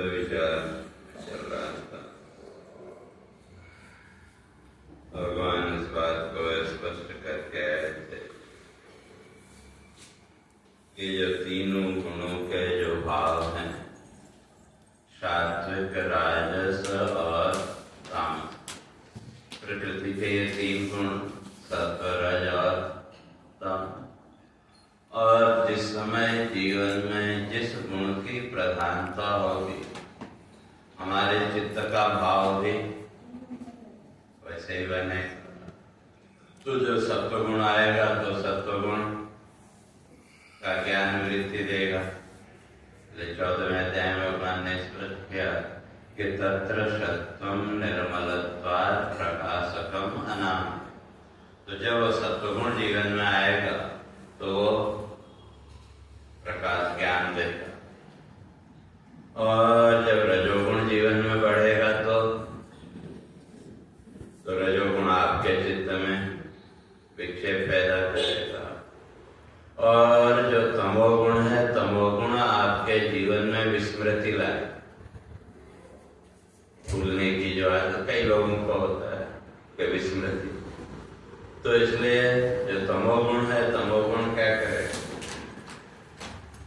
विचार चल रहा था। भगवान इस बात को स्पष्ट करके आए थे कि जो तीनों गुणों के जो भाव हैं, सात्विक, राजस और तामस, प्रकृति के ये तीन गुण सत्व, रज और तम, और जिस समय जीवन में जिस गुण की प्रधानता होगी, हमारे चित्त का भाव भी वैसे ही बने। तो जो सत्व गुण आएगा तो सत्व गुण का ज्ञान वृद्धि देगा। 14वें अध्याय में भगवान ने स्पष्ट किया कि तत्र सत्वम निर्मलत्वात् प्रकाशकम अनाम। तो जब वो सत्व गुण जीवन में आएगा तो वो प्रकाश ज्ञान देगा, और जब रजोगुण जीवन में बढ़ेगा तो रजोगुण आपके चित्त में विक्षेप पैदा करेगा, और जो तमोगुण है, तमोगुण आपके जीवन में विस्मृति लाए, भूलने की जो आदत कई लोगों को होता है कि विस्मृति। तो इसलिए जो तमोगुण है, तमोगुण क्या करे?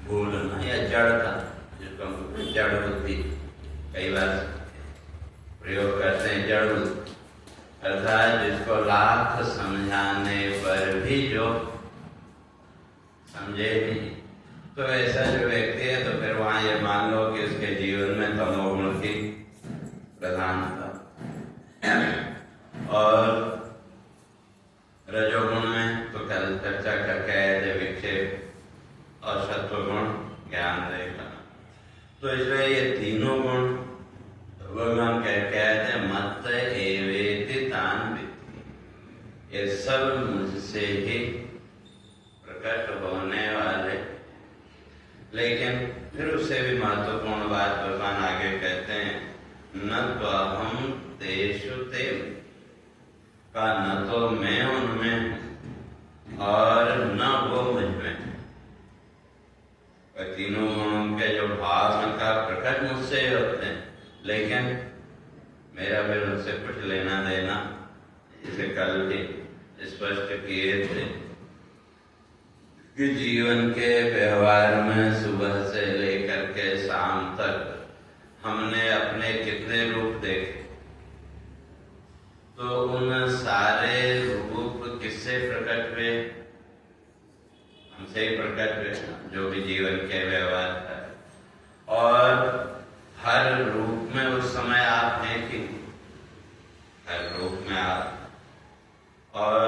भूलना या जड़ता, जिसको हम जड़ बुद्धि कई बार प्रयोग करते हैं, जड़ बुद्धि अर्थात जिसको लाख समझाने पर भी जो समझे नहीं। तो ऐसा जो व्यक्ति है तो फिर वहां ये मान लो कि उसके जीवन में तमोगुण की प्रधानता, और रजोगुण में तो कल चर्चा करके आए थे विक्षेप, और सत्वगुण ज्ञान देगा। तो इसलिए ये तीनों गुण भगवान कहते हैं मत एवेति तान विद्धि, ये सब मुझसे ही प्रकट होने वाले। लेकिन फिर उससे भी महत्वपूर्ण बात भगवान आगे कहते हैं, न त्वहं तेषु ते, का न तो मैं उनमें हूं और न वो मुझ में। तीनों गुणों के जो भाव का प्रकट मुझसे होते हैं, लेकिन मेरा फिर उनसे कुछ लेना देना, जिसे कल भी स्पष्ट किए थे कि जीवन के व्यवहार में सुबह से लेकर के शाम तक हमने अपने कितने रूप देखे, तो उन सारे रूप किससे प्रकट हुए? हमसे ही प्रकट हुए, जो भी जीवन के व्यवहार है। और हर रूप में उस समय आप हैं कि हर रूप में आप, और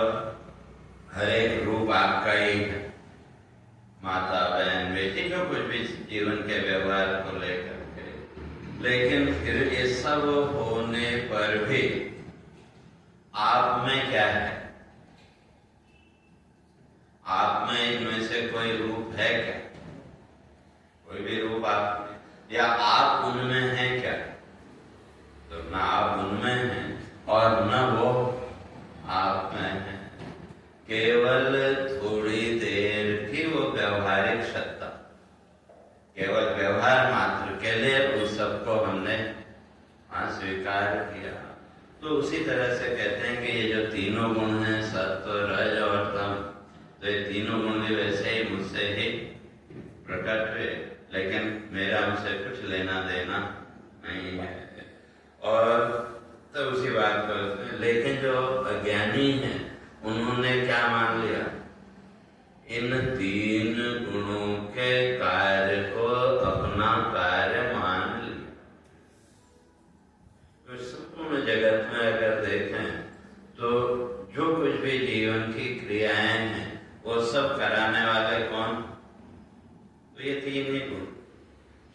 हर एक रूप आपका ही है, माता, बहन, बेटी, जो कुछ भी जीवन के व्यवहार को लेकर के। लेकिन फिर ये सब होने पर भी आप में क्या है? आप में इनमें से कोई रूप है क्या? कोई भी रूप आप में, या आप उनमें हैं क्या? तो ना आप उनमें हैं और न वो आप में है। केवल थोड़ी देर की वो व्यवहारिक सत्ता, केवल व्यवहार मात्र के लिए उस सबको हमने स्वीकार किया। तो उसी तरह से कहते हैं कि ये जो तीनों गुण हैं, सत्व, रज और तम, तो ये तीनों गुण भी वैसे ही मुझसे ही प्रकट हुए, लेकिन मेरा उनसे कुछ लेना देना नहीं है। और तो उसी बात को, लेकिन जो अज्ञानी हैं उन्होंने क्या मान लिया? इन तीन गुणों के कार्य को अपना कार्य मान लिया। तो संपूर्ण जगत में अगर देखें तो जो कुछ भी जीवन की क्रियाएं हैं वो सब कराने वाले कौन? तो ये तीन ही गुण,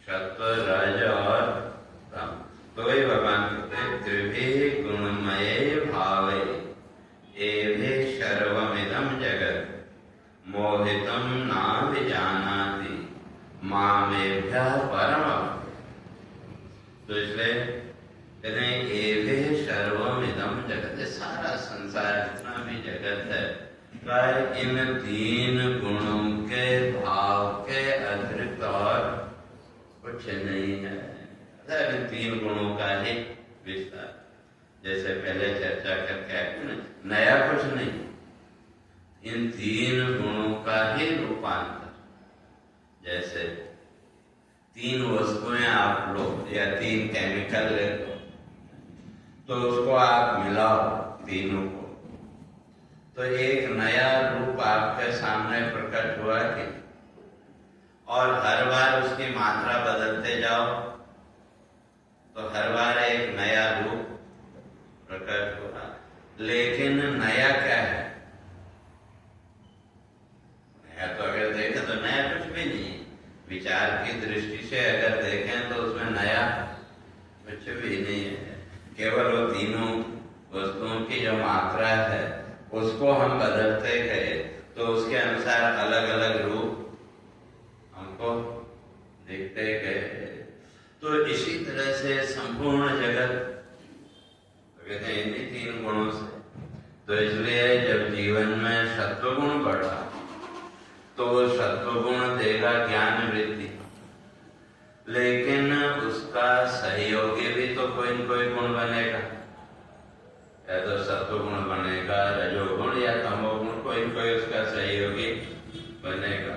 सत्व, रज और तम। तो वही भगवान कहते हैं त्रिभि गुणमये भावे एभे सर्वमिदं जगत् मोहितं नाभिजानाति मामेभ्यः परमम्। तो इसलिए कहते हैं एभे सर्वमिदं जगत्, सारा संसार जितना भी जगत है इन तीन गुणों के भाव के अतिरिक्त और कुछ नहीं है। इन 3 गुणों का ही विस्तार। जैसे पहले चर्चा करके आए ना, नया कुछ नहीं, इन 3 गुणों का ही रूपांतर। जैसे 3 वस्तुएं आप लो या 3 केमिकल ले लो, तो उसको आप मिलाओ तीनों को, तो एक नया रूप आपके सामने प्रकट हुआ कि, और हर बार उसकी मात्रा बदलते जाओ तो हर बार एक नया रूप प्रकट हुआ। लेकिन नया क्या है? नया तो अगर देखें तो नया कुछ भी नहीं, विचार की दृष्टि से अगर देखें तो उसमें नया कुछ भी नहीं है। केवल वो तीनों वस्तुओं की जो मात्रा है उसको हम बदलते गए तो उसके अनुसार अलग अलग रूप हमको दिखते गए। तो इसी तरह से संपूर्ण जगत कहते हैं इन्हीं 3 गुणों से। तो इसलिए जब जीवन में सत्वगुण बढ़ा तो वो सत्वगुण देगा ज्ञान वृद्धि, लेकिन उसका सहयोगी भी तो कोई न कोई गुण बनेगा। या तो सत्वगुण बनेगा, रजोगुण या तमोगुण, कोई न कोई उसका सहयोगी बनेगा।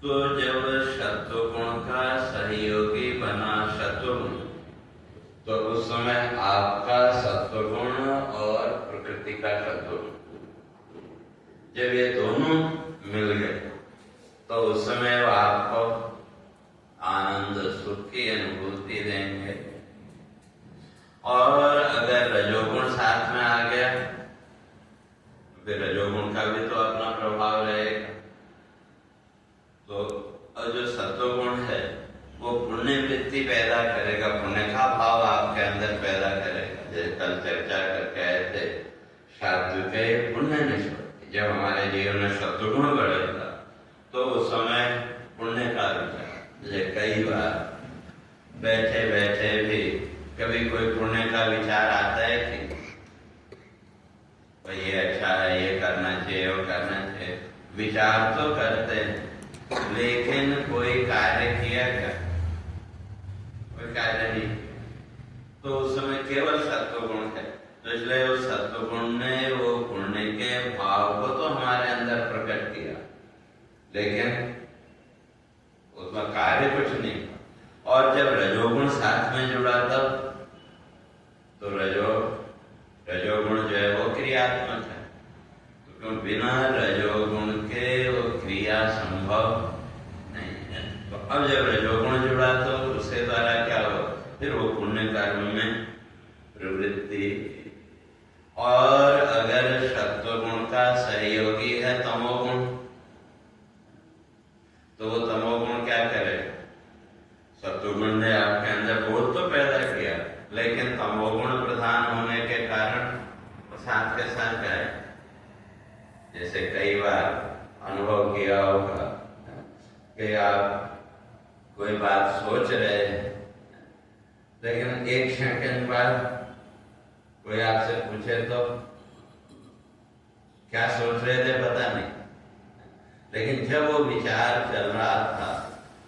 तो जब सत्वगुण का सहयोगी बना सत्वगुण, तो उस समय आपका सत्वगुण और प्रकृति का सत्वगुण जब ये दोनों मिल गए तो उस समय वो आपको आनंद सुख की अनुभूति देंगे। और अगर रजोगुण साथ में आ गया फिर रजोगुण का भी तो अपना प्रभाव रहेगा। तो जो सत्वगुण है वो पुण्य वृत्ति पैदा करेगा, पुण्य का भाव आपके अंदर पैदा करेगा। जैसे कल चर्चा करके आए थे सात्विक पुण्य निष्पत्ति, जब हमारे जीवन में सत्वगुण बढ़ेगा तो उस समय पुण्य का विचार। जैसे कई बार बैठे बैठे भी कभी कोई पुण्य का विचार आता है कि भाई ये अच्छा है, ये करना चाहिए, वो करना चाहिए, विचार तो करते हैं लेकिन कोई कार्य किया क्या? कोई कार्य नहीं। तो उस समय केवल सत्वगुण है। तो इसलिए उस सत्वगुण ने वो पुण्य के भाव को तो हमारे अंदर प्रकट किया, लेकिन उसमें कार्य कुछ नहीं। और जब रजोगुण साथ में जुड़ा तब तो रजोगुण जो है वो क्रियात्मक है। तो क्यों बिना रजोगुण के वो क्रिया संभव नहीं है। तो अब जब रजोगुण जुड़ा तो उसके द्वारा क्या हो, फिर वो पुण्य कर्म में प्रवृत्ति। और अगर सत्वगुण का सहयोगी है तमोगुण, तो वो तमोगुण क्या करेगा? सत्वगुण ने आपके अंदर बोध तो पैदा किया, लेकिन तमोगुण प्रधान होने के कारण साथ के साथ है। जैसे कई बार अनुभव किया होगा कि आप कोई बात सोच रहे हैं, लेकिन एक सेकंड बाद कोई आपसे पूछे तो क्या सोच रहे थे पता नहीं, लेकिन जब वो विचार चल रहा था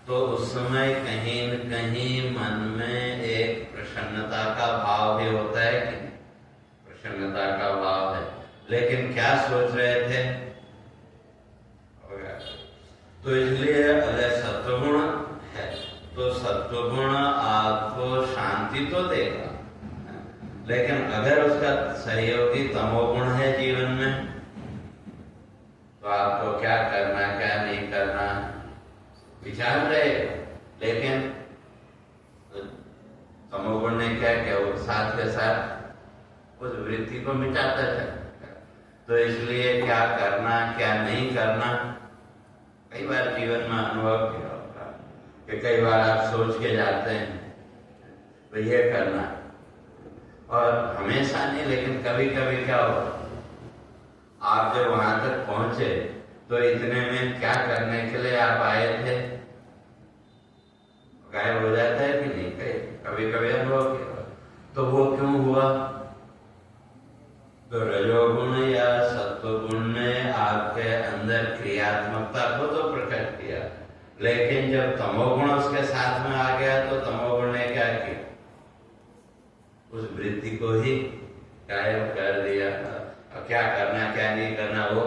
तो उस समय कहीं न कहीं मन में एक प्रसन्नता का भाव भी होता है कि प्रसन्नता का भाव है, लेकिन क्या सोच रहे थे? तो इसलिए अगर सत्वगुण है तो सत्वगुण आपको शांति तो देगा, लेकिन अगर उसका सहयोगी तमोगुण है जीवन में तो आपको क्या करना क्या नहीं करना विचार रहेगा। लेकिन तमोगुण ने क्या किया, वो साथ के साथ उस वृत्ति को मिटाता चला। तो इसलिए क्या करना क्या नहीं करना कई बार जीवन में अनुभव किया होगा कि कई बार आप सोच के जाते हैं तो ये करना, और हमेशा नहीं लेकिन कभी कभी क्या होगा, आप जब वहां तक पहुंचे तो इतने में क्या करने के लिए आप आए थे गायब हो जाता है कि नहीं? कभी कभी अनुभव किया। तो वो क्यों हुआ? तो रजोगुण या सत्वगुण ने आपके अंदर क्रियात्मकता को तो प्रकट किया, लेकिन जब तमोगुण उसके साथ में आ गया तो तमोगुण ने क्या किया, उस वृत्ति को ही कायम कर दिया। अब क्या करना क्या नहीं करना वो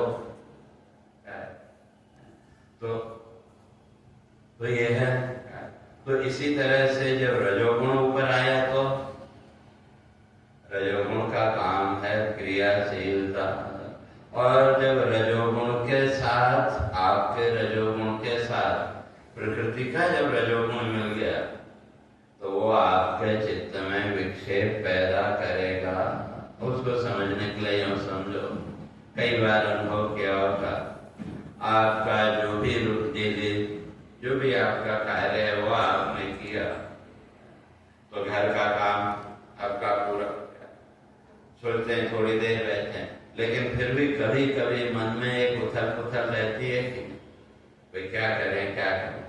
तो ये है। तो इसी तरह से जब रजोगुण ऊपर आया तो रजोगुण का काम है क्रियाशीलता, और जब रजोगुण के साथ आपके रजोगुण के साथ प्रकृति का जब रजोगुण मिल गया तो वो आपके चित्त में विक्षेप पैदा करेगा। उसको समझने के लिए यूं समझो, कई बार अनुभव किया होगा, आपका जो भी डेली जो भी आपका कार्य है वो आपने किया तो घर का काम आपका पूरा सोचते हैं, थोड़ी देर रहते हैं, लेकिन फिर भी कभी कभी मन में एक उथल पुथल रहती है कि भाई क्या करें क्या करें,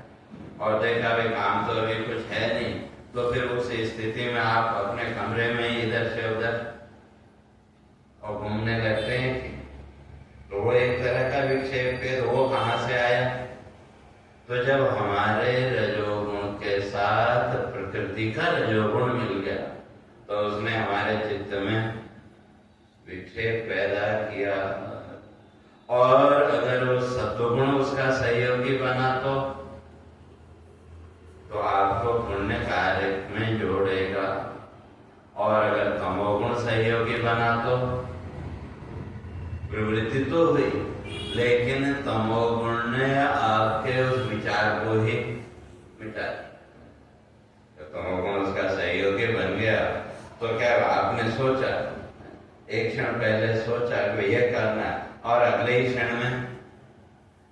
और देखा भाई काम तो अभी कुछ है नहीं, तो फिर उस स्थिति में आप अपने कमरे में ही इधर से उधर और घूमने लगते हैं कि तो वो एक तरह का विक्षेप है। तो वो कहाँ से आया, तो जब हमारे रजोगुण के साथ प्रकृति का रजोगुण मिल गया तो उसने हमारे चित्त में विक्षेप पैदा किया। और अगर वो सत्वगुण उसका सहयोगी बना तो आपको पुण्य कार्य में जोड़ेगा, और अगर तमोगुण सहयोगी बना तो प्रवृत्ति तो हुई, लेकिन तमोगुण ने आपके उस विचार को ही मिटा दिया। तमोगुण उसका सहयोगी बन गया तो क्या आपने सोचा, एक क्षण पहले सोचा कि यह करना है, और अगले ही क्षण में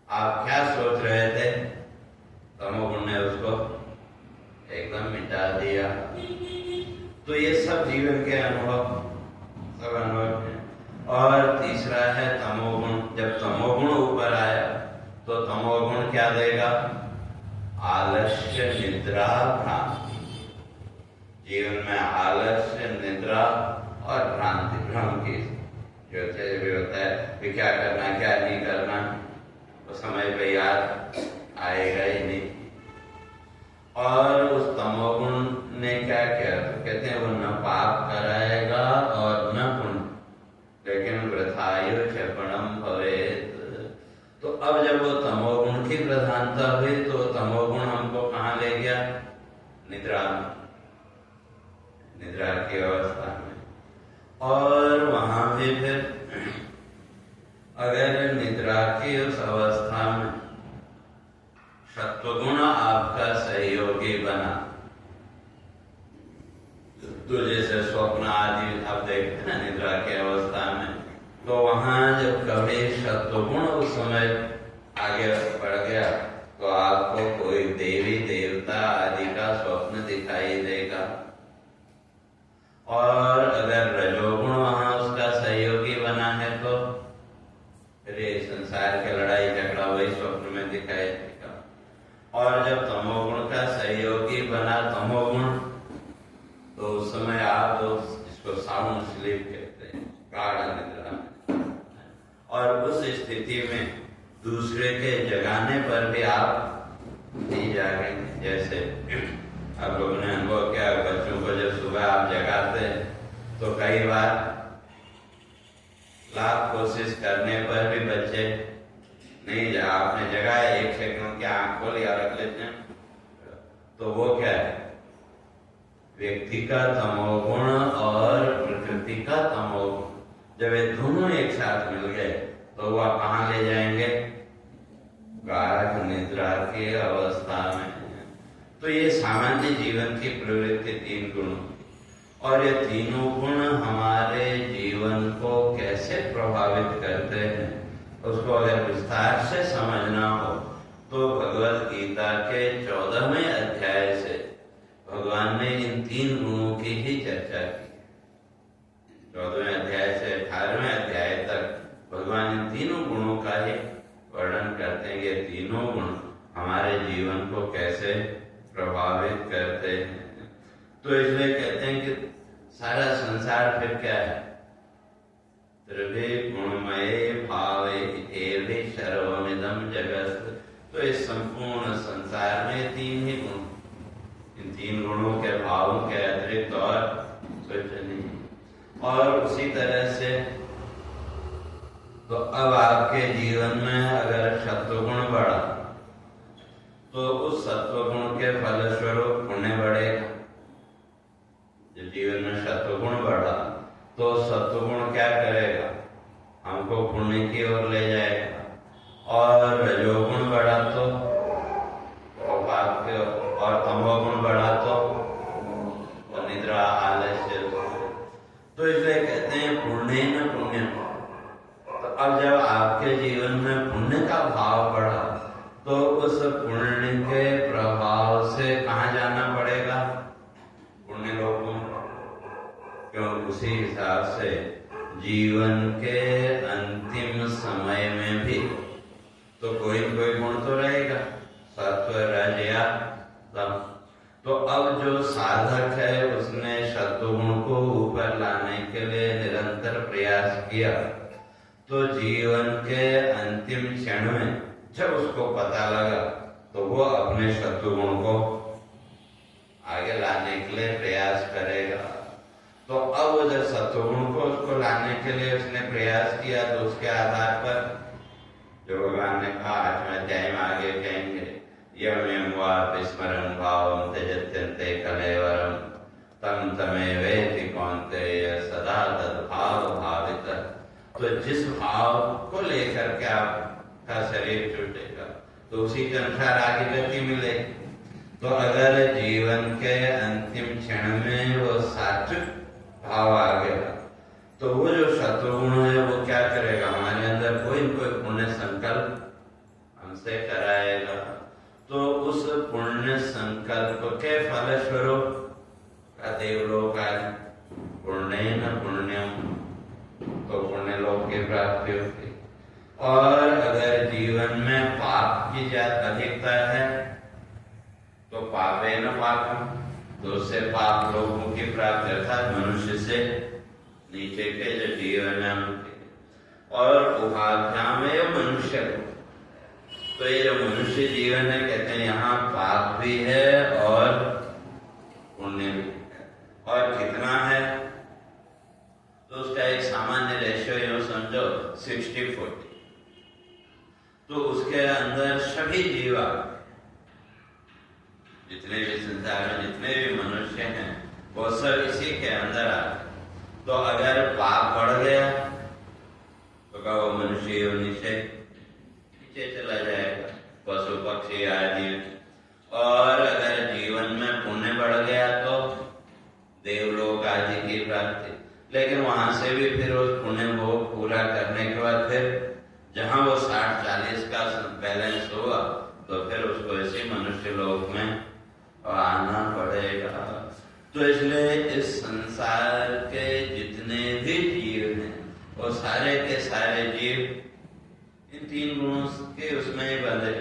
आप क्या सोच रहे थे, तमोगुण ने उसको एकदम मिटा दिया। तो ये सब जीवन के अनुभव, सब अनुभव हैं। और तीसरा है तमोगुण। जब तमोगुण ऊपर आया तो तमोगुण क्या देगा, आलस्य निद्रा भ्रांति। जीवन में आलस्य निद्रा और भ्रांति, भ्रम की जो भी होता है कि क्या करना क्या नहीं करना, वो समय पे याद आएगा ही नहीं। और उस तमोगुण ने क्या किया, तो कहते हैं वो न पाप कराएगा और न पुण्य, लेकिन वृथायु क्षपणम भवेत्। तो अब जब वो तमोगुण की प्रधानता हुई तो तमोगुण हमको कहाँ ले गया, निद्रा, निद्रा की अवस्था में। और वहां भी फिर अगर निद्रा की उस अवस्था में सत्वगुण आपका सहयोगी बना, तो जैसे स्वप्न आदि आप देखते हैं निद्रा की अवस्था में, तो वहां जब कभी सत्वगुण उस समय आगे बढ़ गया तो आपको कोई देवी देवता आदि का स्वप्न दिखाई देगा। और अगर रजोगुण वहां उसका सहयोगी बना है तो फिर ये संसार के लड़ाई झगड़ा वही स्वप्न में दिखाई देगा। और जब तमोगुण का सहयोगी बना तमोगुण, तो उस समय आप इसको साउंड स्लीप कहते हैं, गाढ़ निद्रा में। और उस स्थिति में दूसरे के जगाने पर भी आप नहीं जागेंगे। जैसे आप लोगों ने अनुभव किया, बच्चों को जब सुबह आप जगाते हैं तो कई बार लाख कोशिश करने पर भी बच्चे नहीं जा, आपने जगाया, एक सेकंड की आंख खोली और रख लेते हैं, तो वो क्या है, व्यक्ति का तमोगुण और प्रकृति का तमोगुण जब ये दोनों एक साथ मिल गए तो वह कहाँ ले जाएंगे, गाढ़ निद्रा की अवस्था में। तो ये सामान्य जीवन की प्रवृत्ति तीन गुण, और ये तीनों गुण हमारे जीवन को कैसे प्रभावित करते हैं उसको अगर विस्तार से समझना हो तो भगवत गीता के 14वें अध्याय से भगवान ने इन तीन गुणों की ही चर्चा की। 14वें अध्याय से 18वें अध्याय तक भगवान इन तीनों गुणों का ही वर्णन करते हैं। ये तीनों गुण हमारे जीवन को कैसे प्रभावित करते हैं। तो इसलिए कहते हैं कि सारा संसार फिर क्या है, त्रिभि गुणमय भावे एवं सर्वमिदं जगत् तो इस संपूर्ण संसार में तीन ही गुण, इन तीन गुणों के भावों के अतिरिक्त और कुछ नहीं। और उसी तरह से तो अब आपके जीवन में अगर सत्वगुण बढ़ा तो उस सत्वगुण के फलस्वरूप पुण्य बढ़ेगा। जब जीवन में सत्वगुण बढ़ा तो सत्वगुण क्या करेगा, हमको पुण्य की ओर ले जाएगा। और रजोगुण बढ़ा तो पाप के, और तमोगुण बढ़ा तो निद्रा आलस्य। तो इसलिए कहते हैं पुण्य न पुण्य। तो अब जब आपके जीवन में पुण्य का भाव बढ़ा तो उस पुण्य के प्रभाव से कहाँ जाना पड़ेगा, पुण्य लोगों। क्यों, उसी हिसाब से जीवन के अंतिम समय में भी तो कोई कोई गुण तो रहेगा, सत्व रज या तम। तो अब जो साधक है उसने सत्वगुण को ऊपर लाने के लिए निरंतर प्रयास किया, तो जीवन के अंतिम क्षण में जब उसको पता लगा तो वो अपने सत्वगुण को आगे लाने के लिए प्रयास करेगा। तो अब वो जब सत्वगुण को उसको लाने के लिए उसने प्रयास किया तो उसके आधार पर जो भगवान ने कहा 8वें अध्याय में आगे कहेंगे, यम स्मरण भावम त्यजत्यन्ते कलेवरम तम तमेवेति कौन्तेय सदा तद्भाव भावितः। तो जिस भाव को लेकर के आपका शरीर छूटेगा तो उसी के अनुसार आगे गति मिलेगी। तो अगर जीवन के अंतिम क्षण में वो सात्विक भाव आ गया तो वो जो सत्वगुण है वो क्या करेगा, हमारे अंदर कोई न कोई पुण्य संकल्प हमसे कराएगा। तो उस पुण्य संकल्प के फलस्वरूप देवलोक आदि पुण्य न पुण्यम, तो पुण्य लोक की प्राप्ति होती। और अगर जीवन में पाप की ज्यादा अधिकता है तो पापे न पापम, तो उससे पाप लोगों की प्राप्ति अर्थात मनुष्य से नीचे के जो जीवन है उनके, और उपाध्याय में मनुष्य। तो ये जो मनुष्य जीवन है कहते हैं यहाँ पाप भी है और पुण्य भी है। और कितना है तो उसका एक सामान्य रेशियो यूं समझो 60-40। तो उसके अंदर सभी जीवा, जितने भी संसार में जितने भी मनुष्य हैं वो सब इसी के अंदर आते। तो अगर पाप बढ़ गया तो क्या वो मनुष्य योनि से नीचे चला जाएगा, पशु पक्षी आदि। और अगर जीवन में पुण्य बढ़ गया तो देवलोक आदि की प्राप्ति। लेकिन वहां से भी फिर उस पुण्य को पूरा करने के बाद फिर जहां वो 60-40 का बैलेंस हुआ तो फिर उसको इसी मनुष्य लोक में आना पड़ेगा। तो इसलिए इस संसार के जितने भी जीव हैं वो सारे के सारे जीव इन तीन गुणों के उसमें ही बंधे।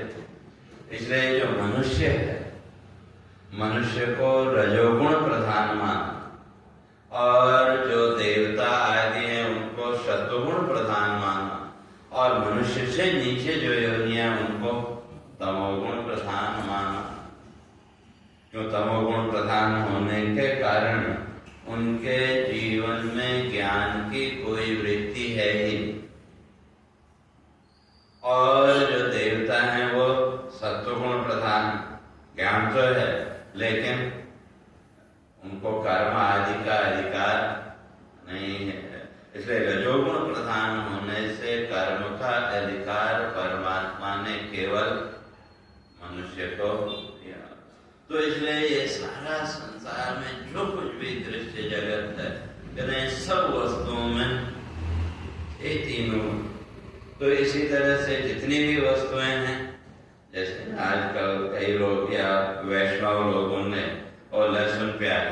इसलिए जो मनुष्य है, मनुष्य को रजोगुण प्रधान माना, और जो देवता आदि हैं उनको सत्वगुण प्रधान माना, और मनुष्य से नीचे जो योनियां उनको तमोगुण प्रधान माना। क्यों, तमोगुण प्रधान होने के कारण उनके जीवन में ज्ञान की कोई वृत्ति है ही नहीं। और जो देवता हैं वो सत्वगुण प्रधान, ज्ञान तो है लेकिन उनको कर्म आदि का अधिकार नहीं है। इसलिए रजोगुण प्रधान होने से कर्म का अधिकार परमात्मा ने केवल मनुष्य को दिया। तो इसलिए ये सारा संसार में जो कुछ भी दृश्य जगत है, कहते सब वस्तुओं में ये तीनों। तो इसी तरह से जितनी भी वस्तुएं हैं, जैसे आजकल कई लोग या वैष्णव लोगों ने और लहसुन प्याज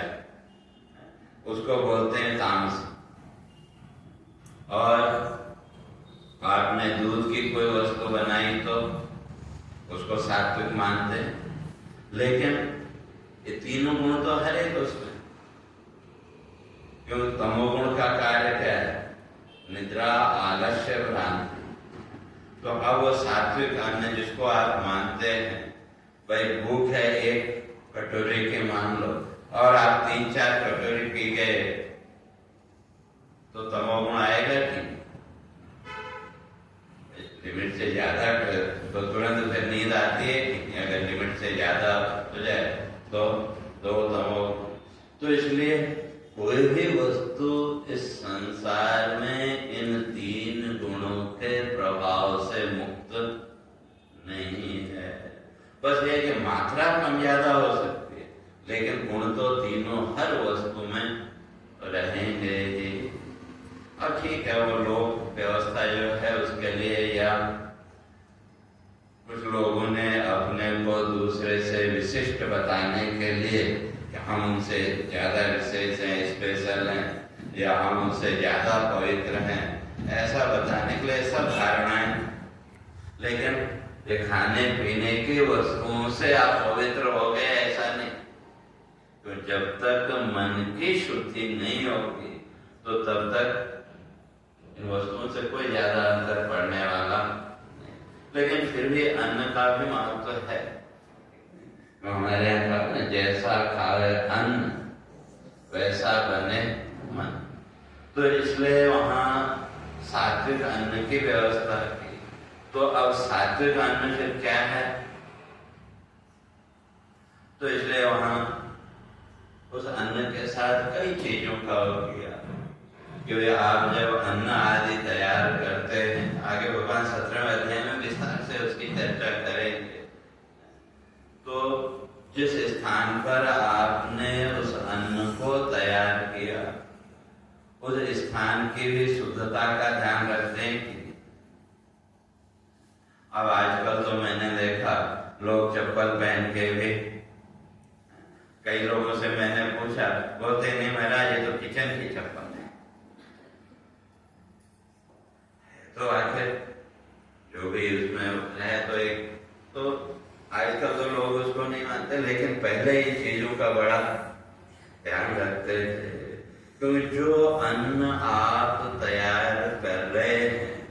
उसको बोलते हैं तामस, और आपने दूध की कोई वस्तु बनाई तो उसको सात्विक मानते हैं। लेकिन ये तीनों गुण तो हर एक उसमें, क्योंकि तमोगुण का कार्य क्या है, निद्रा आलस्य भ्रांति। तो अब वो सात्विक अन्न जिसको आप मानते हैं, भाई भूख है एक कटोरी की मान लो और आप 3-4 कटोरी पी गए तो तमोगुण आएगा कि लिमिट से ज्यादा तो तुरंत फिर नींद आती है कि अगर लिमिट से ज्यादा हो जाए तो तमोगुण। तो इसलिए कोई भी वस्तु इस संसार में इन 3 गुणों के प्रभाव से मुक्त नहीं है। बस ये कि मात्रा कम ज्यादा हो सकती है, लेकिन गुण तो तीनों हर वस्तु में रहेंगे ही। अब ठीक है, वो लोक व्यवस्था जो है उसके लिए, या कुछ लोगों ने अपने को दूसरे से विशिष्ट बताने के लिए कि हम उनसे ज्यादा विशेष हैं, स्पेशल हैं, या हम उनसे ज्यादा पवित्र हैं, ऐसा बताने के लिए सब धारणाएं। लेकिन ये खाने पीने की वस्तुओं से आप पवित्र हो गए ऐसा नहीं। तो जब तक मन की शुद्धि नहीं होगी तो तब तक इन वस्तुओं से कोई ज्यादा अंतर पड़ने वाला नहीं। लेकिन फिर भी अन्न का भी महत्व है। तो हमारे यहाँ का जैसा खावे अन्न वैसा बने मन, तो इसलिए वहाँ सात्विक अन्न की व्यवस्था की। तो अब सात्विक अन्न फिर क्या है? तो इसलिए वहां उस अन्न के साथ कई चीजों का उपयोग किया। क्योंकि आप जब अन्न आदि तैयार करते हैं, आगे भगवान 17वें अध्याय में विस्तार से उसकी चर्चा करेंगे। तो जिस स्थान पर आपने उस अन्न को तैयार किया, उस स्थान की भी शुद्धता का ध्यान रखते हैं कि अब आजकल तो मैंने देखा लोग चप्पल पहन के भी, कई लोगों से मैंने पूछा, बोलते नहीं महाराज ये तो किचन की चप्पल है। तो आखिर जो भी उसमें है तो एक तो आजकल तो लोग उसको नहीं मानते, लेकिन पहले इन चीजों का बड़ा ध्यान रखते थे। तो जो अन्न आप तैयार कर रहे हैं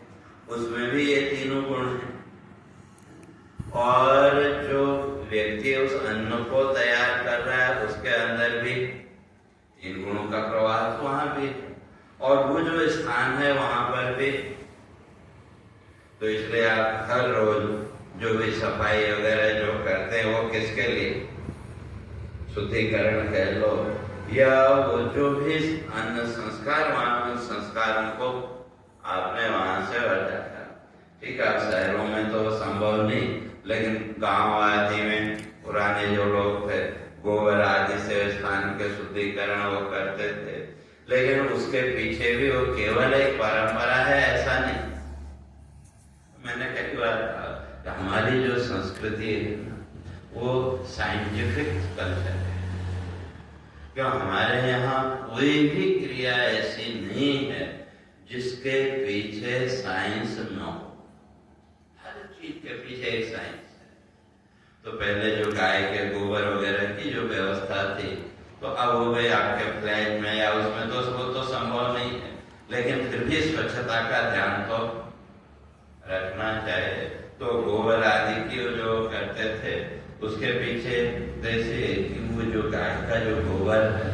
उसमें भी ये तीनों गुण हैं, और जो व्यक्ति उस अन्न को तैयार कर रहा है उसके अंदर भी इन गुणों का प्रवाह वहां भी, और वो जो स्थान है वहां पर भी। तो इसलिए आप हर रोज जो भी सफाई वगैरह जो करते हैं वो किसके लिए? शुद्धिकरण कह लो, या वो जो भी अन्न संस्कार, वहां संस्कारों को आपने वहां से हटाया। ठीक है, शहरों में तो संभव नहीं, लेकिन गांव आदि में पुराने जो लोग थे गोबर आदि से स्थान के शुद्धिकरण वो करते थे। लेकिन उसके पीछे भी वो केवल एक परंपरा है ऐसा नहीं। मैंने कई बार कहा हमारी जो संस्कृति है वो साइंटिफिक कल्चर है। क्यों हमारे यहाँ कोई भी क्रिया ऐसी नहीं है जिसके पीछे साइंस न हो। के पीछे एक साइंस है। तो पहले जो गाय के गोबर वगैरह की जो व्यवस्था थी, तो अब वो भी आपके फ्लैट में या उसमें तो वो तो संभव नहीं है, लेकिन फिर भी स्वच्छता का ध्यान तो रखना चाहिए। तो गोबर आदि की जो करते थे उसके पीछे जैसे कि वो जो गाय का जो गोबर है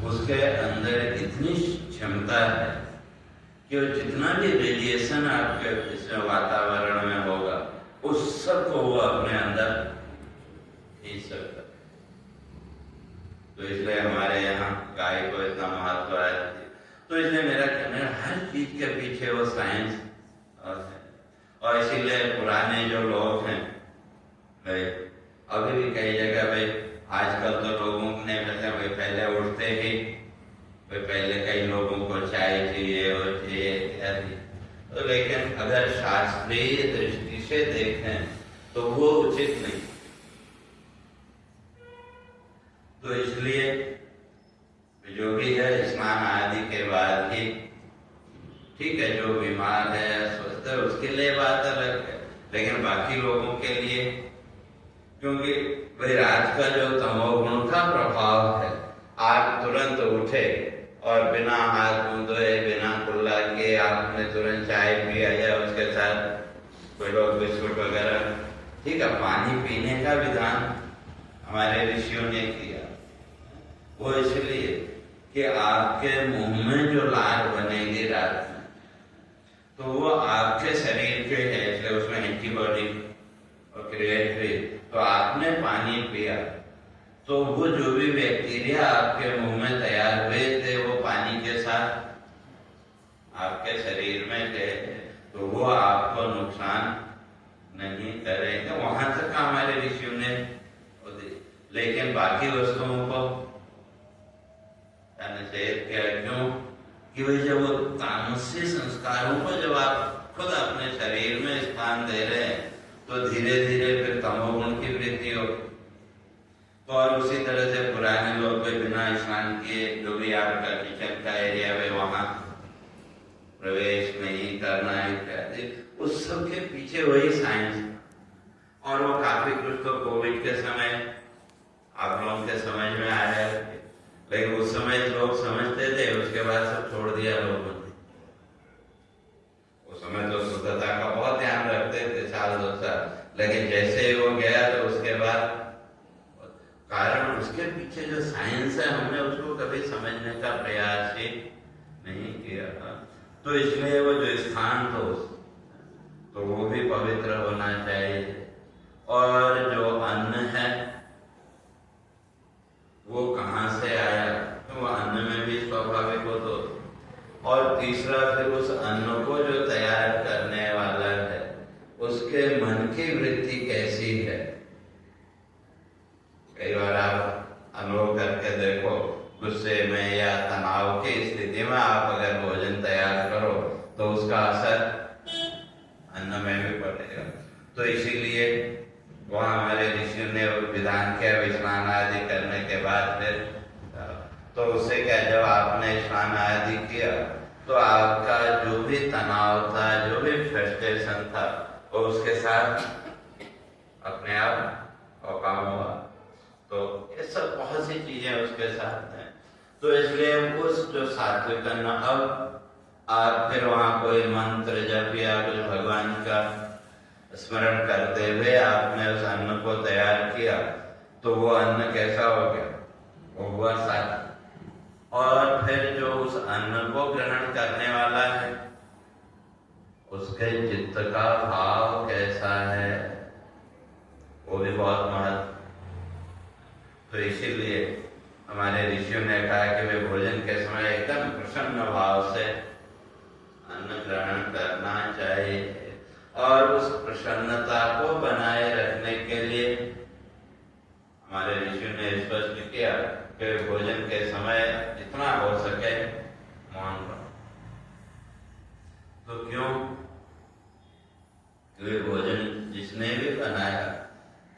उसके अंदर इतनी क्षमता है कि वो जितना भी रेडिएशन आपके इसमें वातावरण में होगा उस सब को वो अपने अंदर खींच सकता है। तो इसलिए हमारे यहाँ गाय को इतना महत्व है। तो इसलिए मेरा कहना है हर चीज के पीछे वो साइंस और इसीलिए पुराने जो लोग हैं भाई, अभी भी कई जगह भाई आजकल तो लोगों ने मतलब पहले उठते ही पहले कई लोगों को चाय चाहिए और चाहिए इत्यादि। तो लेकिन अगर शास्त्रीय दृष्टि से देखें तो वो उचित नहीं। तो इसलिए जो भी है स्नान आदि के बाद ही ठीक है, जो बीमार है स्वस्थ है उसके लिए बात अलग है, लेकिन बाकी लोगों के लिए क्योंकि भाई रात का जो तमोगुण का प्रभाव है, आप तुरंत उठे और बिना हाथ मुंह धोए बिना कुल्ला के आपने तुरंत चाय पिया या उसके साथ कोई लोग बिस्कुट वगैरह, ठीक है, पानी पीने का विधान हमारे ऋषियों ने किया। वो इसलिए कि आपके मुंह में जो लार बनेगी रात में, तो वो आपके शरीर के है, इसलिए उसमें एंटीबॉडी और क्रिएट हुई। तो आपने पानी पिया तो वो जो भी बैक्टीरिया आपके मुंह में तैयार हुए थे वो पानी के साथ आपके शरीर में थे, तो वो आपको नुकसान नहीं करेंगे। वहां तक हमारे ऋषियों ने, लेकिन बाकी वस्तुओं को निषेध किया। क्यों? कि भाई जब वो तामसी संस्कारों को जब आप खुद अपने शरीर में स्थान दे रहे हैं तो धीरे धीरे फिर तमोगुण की वृद्धि हो। तो और उसी तरह से पुराने लोग भी बिना स्नान किए जो भी आपका किचन का एरिया है वहां प्रवेश नहीं करना इत्यादि, उस सब के पीछे वही साइंस। और वो काफी कुछ तो कोविड के समय आप लोगों के समझ में आ रहा है, लेकिन उस समय लोग समझते थे, उसके बाद सब छोड़ दिया लोगों ने। उस समय तो शुद्धता का बहुत ध्यान रखते थे साल 2 साल, लेकिन जैसे ही वो गया तो उसके बाद कारण उसके पीछे जो साइंस है हमने उसको कभी समझने का प्रयास ही नहीं किया। तो इसलिए वो जो स्थान तो वो भी पवित्र होना चाहिए। और जो अन्न है वो कहाँ से आया, तो वो अन्न में भी स्वाभाविक हो। तो और तीसरा फिर उस अन्न को जो तैयार करने वाला है उसके मन की वृत्ति कैसी है। कई बार आप अनुभव करके देखो, गुस्से में या तनाव की स्थिति में आप अगर भोजन तैयार करो तो उसका असर अन्न में भी पड़ेगा। तो इसीलिए वहाँ हमारे ऋषि ने विधान किया स्नान आदि करने के बाद फिर तो उससे क्या, जब आपने स्नान आदि किया तो आपका जो भी तनाव था, जो भी फ्रस्ट्रेशन था, वो उसके साथ अपने आप काम हुआ। तो ये सब बहुत सी चीजें उसके साथ हैं। तो इसलिए उस जो सात्विक अन्न, अब आप फिर वहाँ कोई मंत्र जप या कुछ भगवान का स्मरण करते हुए आपने उस अन्न को तैयार किया, तो वो अन्न कैसा हो गया, वो हुआ सात्विक। और फिर जो उस अन्न को ग्रहण करने वाला है उसके चित्त का भाव कैसा है, वो भी बहुत महत्व। तो इसीलिए हमारे ऋषियों ने कहा कि वे भोजन के समय एकदम प्रसन्न भाव से अन्न ग्रहण करना चाहिए। और उस प्रसन्नता को बनाए रखने के लिए हमारे ऋषियों ने स्पष्ट किया कि भोजन के समय जितना हो सके मौन रहो। तो क्यों? क्योंकि भोजन जिसने भी बनाया,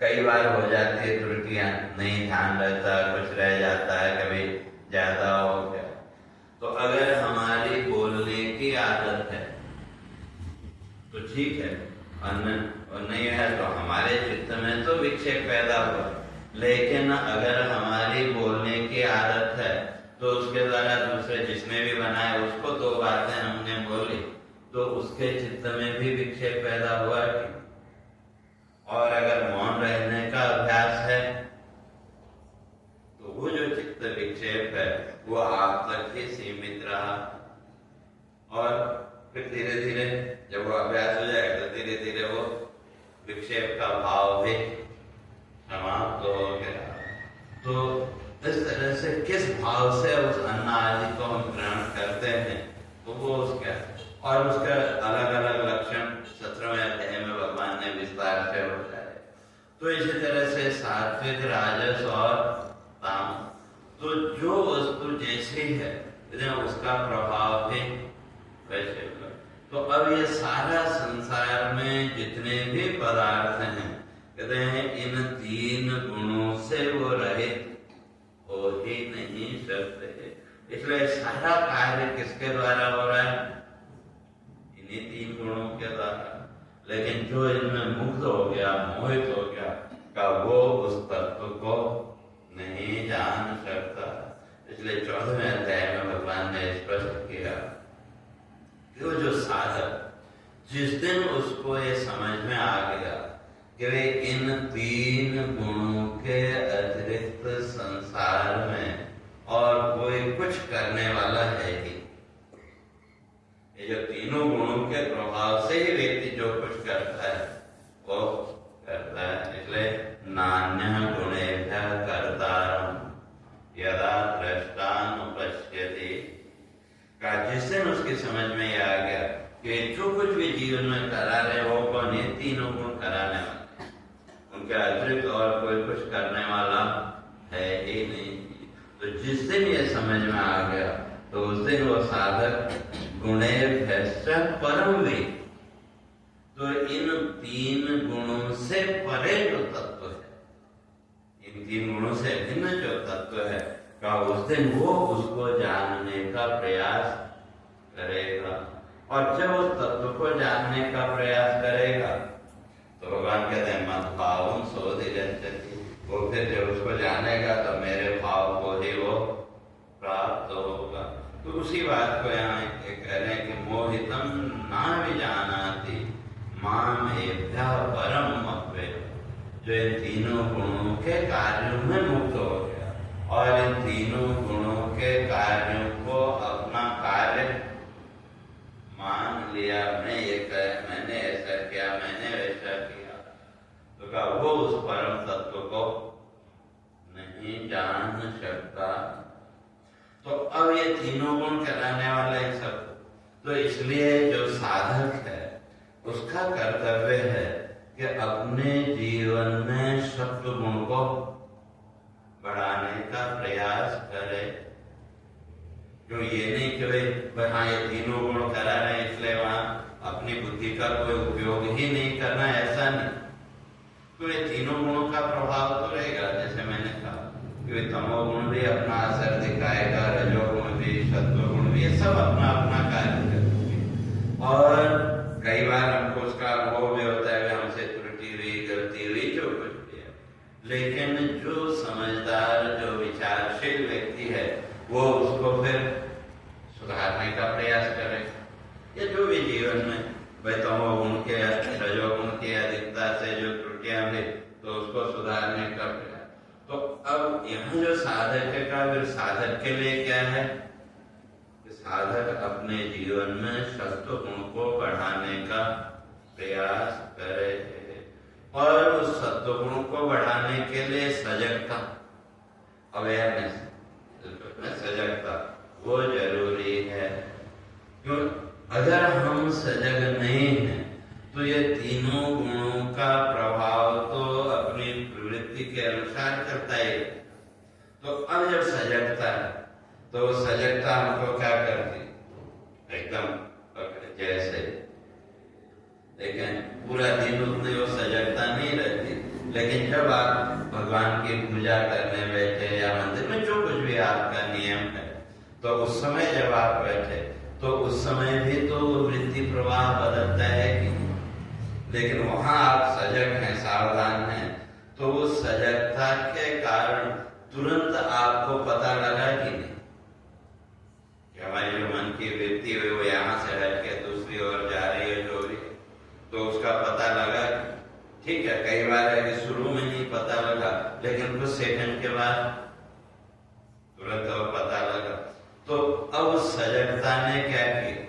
कई बार हो जाती है त्रुटियां, नहीं ध्यान रहता, कुछ रह जाता है, कभी ज्यादा हो गया। तो अगर हमारी बोलने की आदत है तो ठीक है, अन्न और नहीं है तो हमारे चित्त में तो विक्षेप पैदा हुआ। लेकिन अगर हमारी बोलने की आदत है तो उसके द्वारा दूसरे जिसने भी बनाया उसको 2 बातें हमने बोली तो उसके चित्त में भी विक्षेप पैदा हुआ। और अगर मौन रहने का अभ्यास है तो वो जो चित्त विक्षेप है वो आप तक ही सीमित रहा। और फिर धीरे धीरे जब वो अभ्यास हो जाएगा तो धीरे धीरे वो विक्षेप का भाव भी समाप्त हो गया। तो इस तरह से किस भाव से उस अन्न आदि को हम ग्रहण करते हैं तो वो उसका, और उसका अलग अलग लक्षण 17वें अध्याय में भगवान ने विस्तार से बताया। तो इसी तरह से सात्विक, राजस और तामस, तो जो वस्तु जैसी है उसका प्रभाव भी वैसे होगा। तो अब ये सारा संसार में जितने भी पदार्थ हैं, कहते हैं इन 3 गुणों से वो रहित हो ही नहीं सकते। इसलिए सारा कार्य किसके द्वारा हो रहा है? इन्हीं 3 गुणों के द्वारा। लेकिन जो इनमें मुक्त हो गया, मोहित हो गया, का वो उस तत्व को नहीं जान सकता। इसलिए 14वें अध्याय में भगवान ने स्पष्ट किया कि वो जो जिस दिन उसको ये समझ में आ गया कि वे इन 3 गुणों के अतिरिक्त संसार में और कोई कुछ करने वाला है ही, ये जो तीनों गुणों के प्रभाव से ही व्यक्ति जो कुछ करता है वो करता है। इसलिए नान्य गुणेभ्यः कर्तारम् यदा दृष्टानुपश्यति का जिस दिन उसकी समझ में ये आ गया कि जो कुछ भी जीवन में करा रहे वो कौन है, तीनों गुण कराने वाले, उनके अतिरिक्त और कोई कुछ करने वाला है ही नहीं। तो जिस दिन ये समझ में आ गया तो उस दिन वो साधक गुणेभ्यश्च परम वे, तो इन 3 गुणों से परे जो तत्व है, इन 3 गुणों से भिन्न जो तत्व है का उस दिन वो उसको जानने का प्रयास करेगा। और जब उस तत्व को जानने का प्रयास करेगा तो भगवान कहते हैं मद्भावं सोऽधिगच्छति, वो फिर जब उसको जानेगा तो मेरे भाव को ही वो प्राप्त होगा। तो उसी बात को यहाँ कह रहे हैं कि मोहितम ना विजानाति माम एभ्यः परम अव्ययम्, जो इन तीनों गुणों के कार्यों में मुक्त हो गया और इन तीनों गुणों के कार्यों को अपना कार्य मान लिया, मैंने ऐसा किया, मैंने वैसा किया, तो क्या वो उस परम तत्व को नहीं जान सकता। तो अब ये तीनों गुण कराने वाला है सब, तो इसलिए जो साधक है उसका कर्तव्य है कि अपने जीवन में सत्व गुण को बढ़ाने का प्रयास करे। जो ये नहीं कि भाई हाँ ये तीनों गुण करा रहे हैं इसलिए वहां अपनी बुद्धि का कोई उपयोग ही नहीं करना, ऐसा नहीं। तो ये तीनों गुणों का प्रभाव तो रहेगा, जैसे मैंने कहा कि तमोगुण भी अपना असर दिखाएगा, रजोगुण भी, सत्वगुण भी, ये सब अपना अपना कार्य करेंगे। और कई बार हमको उसका अनुभव भी होता है कि हमसे त्रुटि हुई, गलती हुई, जो कुछ भी है, लेकिन जो समझदार, जो विचारशील व्यक्ति है वो उसको फिर सुधारने का प्रयास करे। ये जो भी जीवन में भाई तमोगुण के, रजोगुण की अधिकता से जो त्रुटियां हुई तो उसको सुधारने का प्रयास। तो अब यहाँ जो साधक का, फिर साधक के लिए क्या है कि साधक अपने जीवन में सत्व गुण को बढ़ाने का प्रयास करे और उस सत्व गुण को बढ़ाने के लिए सजगता, अवेयरनेस, सजगता वो जरूरी है। क्यों? अगर हम सजग नहीं हैं तो ये तीनों गुणों का प्रभाव तो अपनी प्रवृत्ति के अनुसार करता है। तो अब जब सजगता है तो सजगता हमको क्या करती, एकदम जैसे, लेकिन पूरा दिन उतनी वो सजगता नहीं रहती। लेकिन जब आप भगवान की पूजा करने बैठे या मंदिर में, जो कुछ भी आपका नियम है, तो उस समय जब आप बैठे तो उस समय भी तो वृत्ति प्रवाह बदलता है कि, लेकिन वहां आप सजग हैं, सावधान हैं, तो वो सजगता के कारण तुरंत आपको पता लगा कि नहीं कि हमारी जो मन की वृत्ति है वो यहाँ से हट के दूसरी ओर जा रही है, जो भी, तो उसका पता लगा। ठीक है, कई बार है कि शुरू में नहीं पता लगा, लेकिन कुछ सेकंड के बाद तुरंत वो पता लगा। तो अब सजगता ने क्या किया,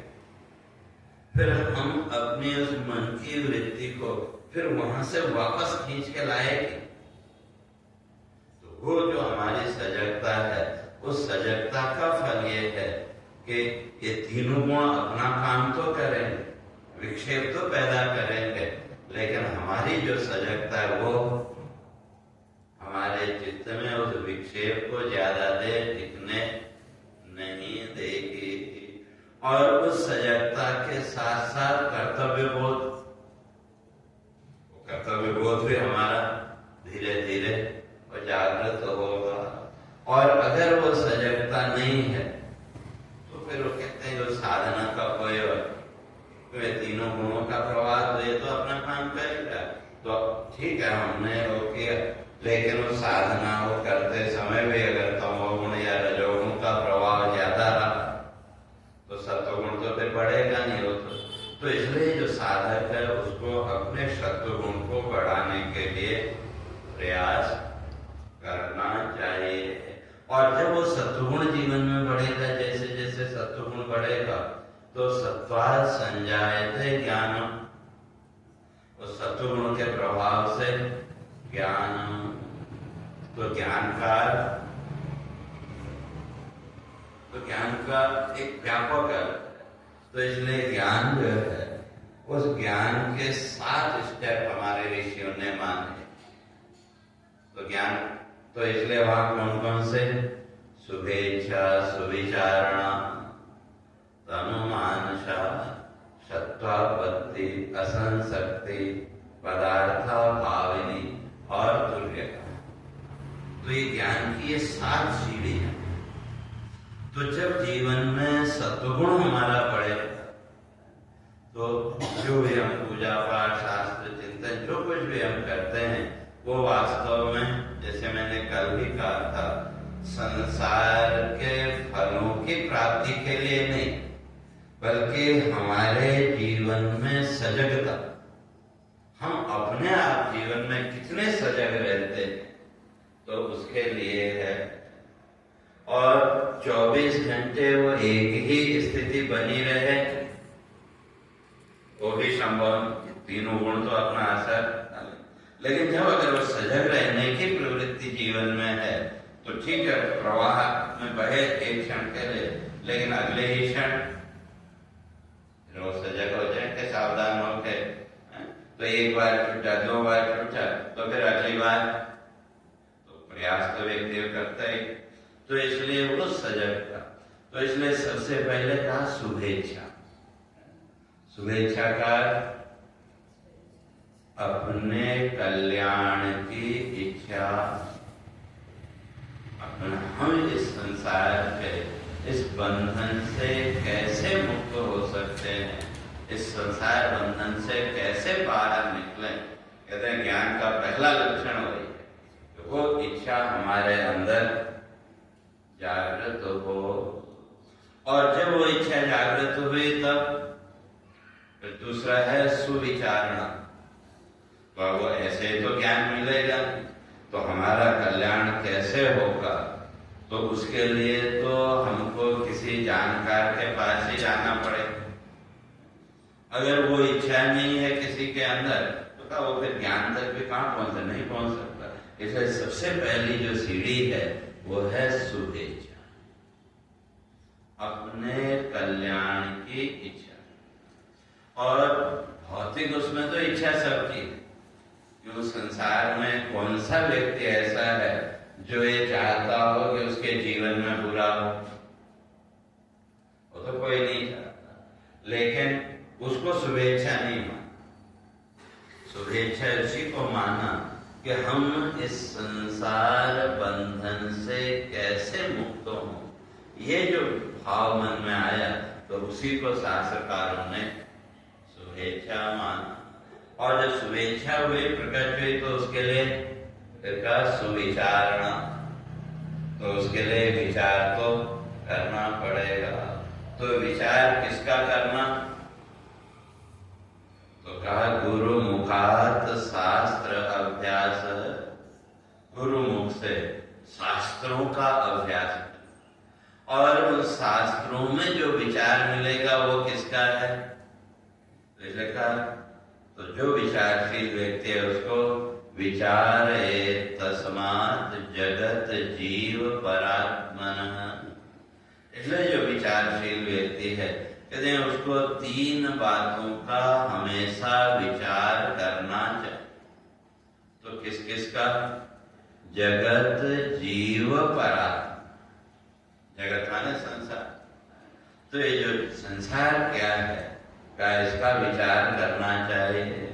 फिर हम अपनी उस मन की वृत्ति को फिर वहां से वापस खींच के लाए। तो वो जो हमारी सजगता है, उस सजगता का फल ये है कि ये तीनों गुण अपना काम तो करेंगे, विक्षेप तो पैदा करेंगे, लेकिन हमारी जो सजगता है वो हमारे चित्त में उस विक्षेप को ज्यादा देर टिकने नहीं देगी। और उस सजगता के साथ साथ कर्तव्य बोध भी हमारा धीरे धीरे जागृत होगा। और अगर वो सजगता नहीं है तो फिर वो कहते हैं वो साधना का कोई तीनों गुणों का प्रभाव, तो ये तो अपना काम करेगा, तो ठीक है हमने वो किया, लेकिन वो साधना वो करते समय भी अगर तमोगुण या रजोगुण का प्रभाव ज्यादा रहा तो सत्वगुण तो फिर बढ़ेगा नहीं। हो तो इसलिए जो साधना प्रयास करना चाहिए। और जब वो सत्वगुण जीवन में बढ़ेगा, जैसे जैसे सत्वगुण बढ़ेगा तो सत्वात् संजायते ज्ञानम, उस सत्वगुण के प्रभाव से ज्ञान, तो ज्ञान का एक व्यापक है। तो इसलिए ज्ञान जो है, उस ज्ञान के 7 स्टेप हमारे ऋषियों ने माने। तो ज्ञान, तो इसलिए वहां कौन कौन से? शुभेच्छा, सुविचारणा, तनुमानसा, सत्वापत्ति, असंशक्ति, पदार्था भाविनी और तुल्यता। तो ये ज्ञान की ये 7 सीढ़ी है। तो जब जीवन में सत्वगुण हमारा बढ़ेगा तो जो भी हम पूजा पाठ, शास्त्र चिंतन, जो कुछ भी हम करते हैं, वो वास्तव में, जैसे मैंने कल भी कहा था, संसार के फलों की प्राप्ति के लिए नहीं, बल्कि हमारे जीवन में सजगता, हम अपने आप जीवन में कितने सजग रहते हैं, तो उसके लिए है। और 24 घंटे वो एक ही स्थिति बनी रहे, वो भी संभव, तीनों गुण तो अपना असर। लेकिन जब अगर वो सजग रहने की प्रवृत्ति जीवन में है तो ठीक है, प्रवाह में बहे एक क्षण के लिए, लेकिन अगले ही क्षण वो सजग हो जाए के सावधान हो के, तो एक बार छूटा, 2 बार छूटा, तो फिर अगली बार तो प्रयास तो व्यक्ति करता ही। तो इसलिए वो सजग था। तो इसलिए सबसे पहले कहा शुभेच्छा। शुभेच्छा का अपने कल्याण की इच्छा, अपना हम इस संसार के इस बंधन से कैसे मुक्त हो सकते हैं, इस संसार बंधन से कैसे बाहर निकले। कहते हैं ज्ञान का पहला लक्षण वही है कि वो इच्छा हमारे अंदर जागृत हो। और जब वो इच्छा जागृत हुई तब फिर दूसरा है सुविचारणा। तो वो ऐसे तो ज्ञान मिलेगा, तो हमारा कल्याण कैसे होगा, तो उसके लिए तो हमको किसी जानकार के पास ही जाना पड़ेगा। अगर वो इच्छा नहीं है किसी के अंदर, तो क्या वो फिर ज्ञान तक भी कहाँ पहुंच नहीं पहुंच सकता। इसलिए सबसे पहली जो सीढ़ी है वो है शुभेच्छा, अपने कल्याण की इच्छा। और भौतिक उसमें तो इच्छा सबकी, क्यों संसार में कौन सा व्यक्ति ऐसा है जो ये चाहता हो कि उसके जीवन में बुरा हो, वो तो कोई नहीं चाहता। लेकिन उसको शुभेच्छा नहीं माना। शुभेच्छा उसी को माना कि हम इस संसार बंधन से कैसे मुक्त हों, ये जो भाव मन में आया, तो उसी को शास्त्रकारों ने शुभेच्छा माना। और जब शुभेच्छा हुई, प्रकट हुई, तो उसके लिए फिर का सुविचारणा, तो उसके लिए विचार तो करना पड़ेगा। तो विचार किसका करना? तो कहा गुरु मुखात शास्त्र अभ्यास, गुरु मुख से शास्त्रों का अभ्यास। और उन शास्त्रों में जो विचार मिलेगा वो किसका है? लिखा, तो जो विचारशील व्यक्ति है उसको विचार तस्मात् जगत जीव परात्मनः। इसलिए जो विचारशील व्यक्ति है, कहते हैं उसको 3 बातों का हमेशा विचार करना चाहिए। तो किस किस का? जगत जीव परात्मा। जगत माने संसार। तो ये जो संसार क्या है का इसका विचार करना चाहिए।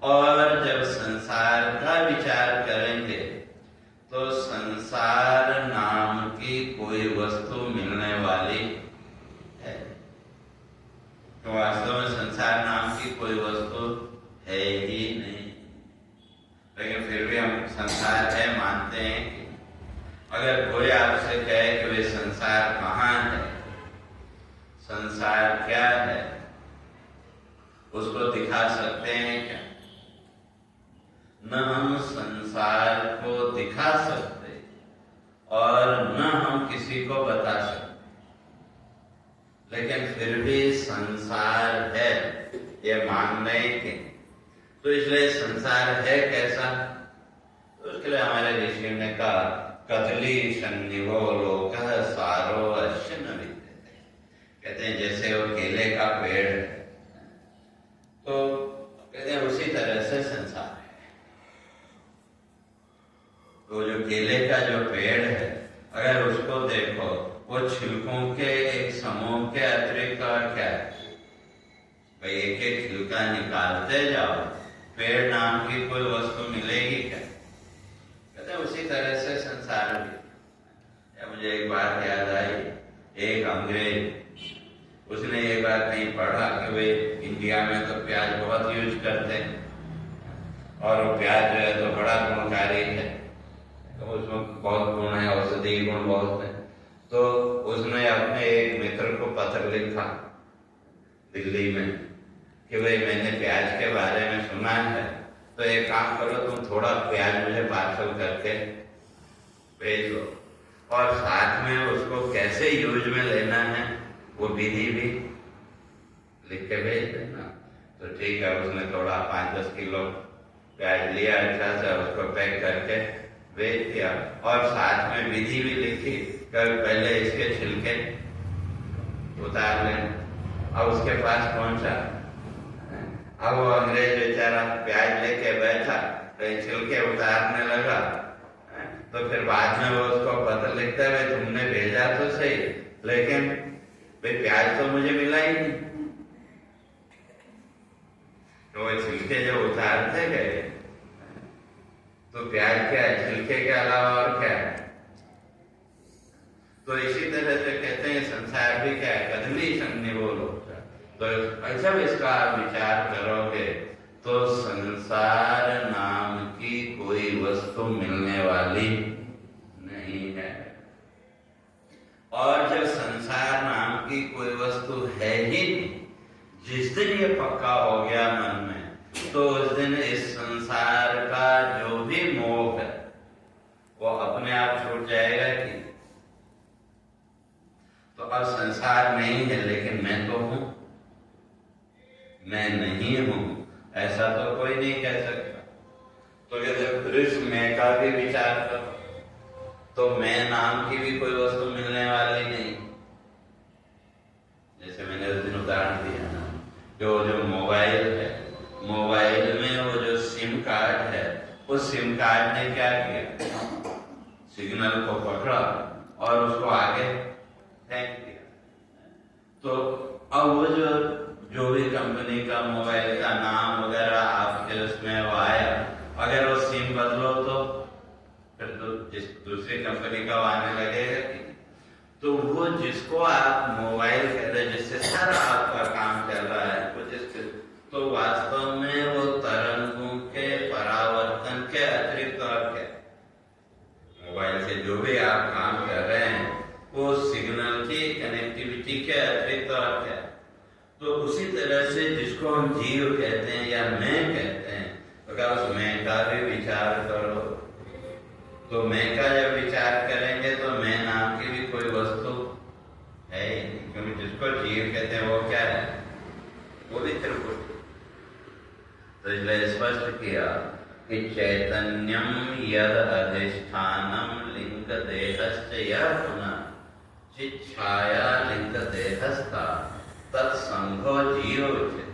और जब संसार का विचार करेंगे तो संसार नाम की कोई वस्तु मिलने वाली है? तो वास्तव में संसार नाम की कोई वस्तु है ही नहीं। लेकिन फिर भी हम संसार है मानते हैं। कि अगर कोई आपसे कहे कि वे संसार कहाँ है, संसार क्या है, उसको दिखा सकते हैं क्या? न हम संसार को दिखा सकते और न हम किसी को बता सकते, लेकिन फिर भी संसार है ये मान रहे थे। तो इसलिए संसार है कैसा, तो उसके लिए हमारे ऋषि ने कहा कदली सन्निवो लोक सारो अश्य न विद्यते। कहते हैं जैसे वो केले का पेड़ है, तो कहते हैं उसी तरह से संसार है। तो जो केले का जो पेड़ है, अगर उसको देखो, वो छिलकों के एक समूह के अतिरिक्त और क्या है भाई, एक एक छिलका निकालते जाओ, पेड़ नाम की कोई वस्तु मिलेगी क्या? कहते हैं उसी तरह से संसार भी। मुझे एक बात याद आई, एक अंग्रेज उसने ये बात नहीं पढ़ा कि वे इंडिया में तो प्याज बहुत यूज करते हैं और वो प्याज जो है तो बड़ा गुणकारी है, तो उसमें बहुत गुण है, औषधि गुण बहुत है। तो उसने अपने एक मित्र को पत्र लिखा दिल्ली में कि भाई मैंने प्याज के बारे में सुना है, तो एक काम करो, तुम थोड़ा प्याज मुझे पार्सल करके भेज दो और साथ में उसको कैसे यूज में लेना है वो विधि भी लिख के भेज देना। तो ठीक है, उसने थोड़ा 5-10 किलो प्याज लिया, अच्छा से उसको पैक करके भेज दिया और साथ में विधि भी लिखी कि पहले इसके छिलके उतार लें। अब उसके पास पहुंचा, अब वो अंग्रेज बेचारा प्याज लेके बैठा, तो छिलके उतारने लगा, तो फिर बाद में वो उसको पत्र लिखता है तुमने भेजा तो सही, लेकिन भाई प्याज तो मुझे मिला ही नहीं। तो वो छिलके जो उतारते गए, तो प्याज क्या है, छिलके के अलावा और क्या है? तो इसी तरह से कहते हैं संसार भी क्या है, कदली सन्निवो लोक। तो जब इसका विचार करोगे तो संसार नाम की कोई वस्तु मिलने वाली नहीं है। और जब संसार नाम की कोई वस्तु है ही नहीं, जिस दिन ये पक्का हो गया मन में, तो उस दिन इस संसार का जो भी मोह है वो अपने आप छूट जाएगा कि तो अब संसार नहीं है लेकिन मैं तो हूं, मैं नहीं हूं, ऐसा तो कोई नहीं कह सकता। तो यदि इस मैं का भी विचार करो तो मैं नाम की भी कोई वस्तु मिलने वाली नहीं। जैसे मैंने उस दिन उदाहरण दिया ना, जो मोबाइल है, मोबाइल में वो जो सिम कार्ड है, उस सिम कार्ड ने क्या किया, सिग्नल को पकड़ा और उसको आगे फेंक दिया। तो अब वो जो भी कंपनी का मोबाइल का नाम वगैरह आपके उसमें वो आया, अगर वो सिम बदलो तो फिर तो जिस दूसरी कंपनी का आने लगेगा कि तो वो जिसको आप मोबाइल कहते हैं, जिससे सारा आपका काम चल रहा है, वो जिसके तो वास्तव में वो तरंगों के परावर्तन के अतिरिक्त और क्या, मोबाइल से जो भी आप काम कर रहे हैं वो सिग्नल की कनेक्टिविटी के अतिरिक्त और क्या। तो उसी तरह से जिसको हम जीव कहते हैं या मैं कहते हैं, तो क्या उस मैं का भी विचार करो। तो मैं का जब विचार करेंगे तो मैं नाम की भी कोई वस्तु है ही नहीं, क्योंकि जिसको जीव कहते हैं वो क्या है, वो भी त्रिपुट। तो इसलिए स्पष्ट किया कि चैतन्यम यद अधिष्ठानम लिंग देहश्च यह पुनः चिच्छाया लिंग देहस्था तत्संगो जीव उच्यते।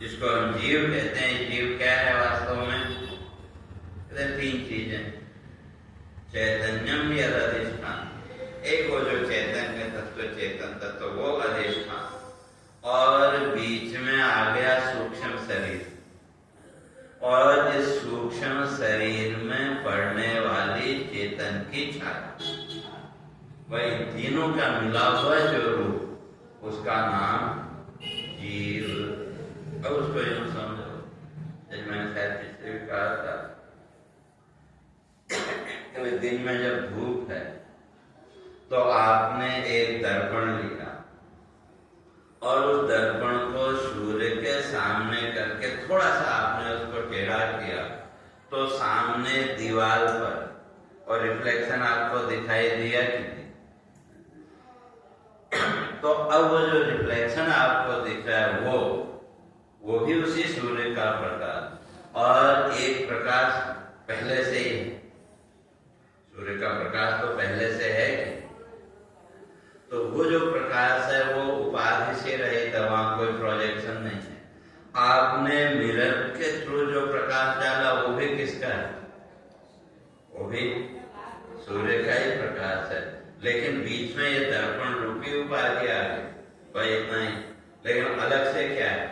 जिसको हम जीव कहते हैं, जीव क्या है वास्तव में, कहते हैं 3 चीजें। चैतन्यम यद अधिष्ठान, एक वो जो चैतन्य तत्व, चेतन तत्व, वो अधिष्ठान, और बीच में आ गया सूक्ष्म शरीर, और इस सूक्ष्म शरीर में पड़ने वाली चेतन की छाया, वही तीनों का मिला हुआ जो रूप, उसका नाम जीव। अब उसको यूं समझो, जैसे मैंने शायद पिछले भी कहा था कि दिन में जब धूप है तो आपने एक दर्पण लिया और उस दर्पण को सूर्य के सामने करके थोड़ा सा आपने उसको टेढ़ा किया तो सामने दीवार पर और रिफ्लेक्शन आपको दिखाई दिया कि नहीं? तो अब वो जो रिफ्लेक्शन आपको दिख रहा है वो भी उसी सूर्य का प्रकाश, और एक प्रकाश पहले से ही, सूर्य का प्रकाश तो पहले से है कि, तो वो जो प्रकाश है वो उपाधि से रहित है, वहां कोई प्रोजेक्शन नहीं है। आपने मिरर के थ्रू जो प्रकाश डाला वो भी किसका है? वो भी सूर्य का ही प्रकाश है, लेकिन बीच में ये दर्पण रूपी उपाधि आ गई, भाई इतना ही। लेकिन अलग से क्या है?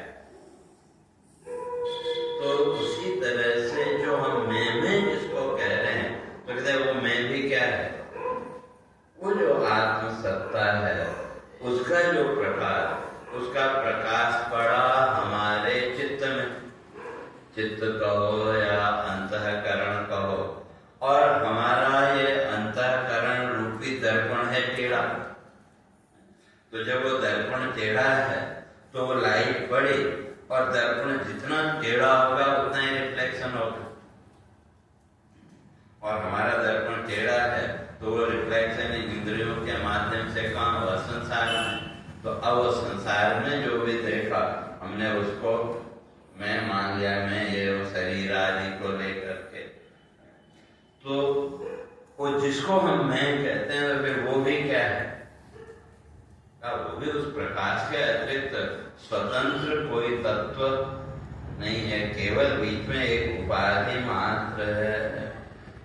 तो उसी तरह से जो हम मैं जिसको कह रहे हैं, तो कहते हैं वो मैं भी क्या है? वो जो आत्म सत्ता है, उसका जो प्रकाश, उसका प्रकाश पड़ा हमारे चित्त में, चित्त कहो या अंतःकरण कहो, और हमारा ये अंतःकरण रूपी दर्पण है टेढ़ा। तो जब वो दर्पण टेढ़ा है तो वो लाइट पड़ी, और दर्पण जितना टेढ़ा होगा उतना ही रिफ्लेक्शन होगा, और हमारा दर्पण टेढ़ा है तो वो रिफ्लेक्शन इंद्रियों के माध्यम से कहाँ हुआ? संसार में। तो अब वो संसार में जो भी देखा हमने उसको मैं मान लिया, मैं ये वो शरीर आदि को लेकर के, तो वो जिसको हम मैं कहते हैं तो फिर वो भी क्या है? वो भी उस प्रकाश के अतिरिक्त स्वतंत्र कोई तत्व नहीं है, केवल बीच में एक उपाधि मात्र है।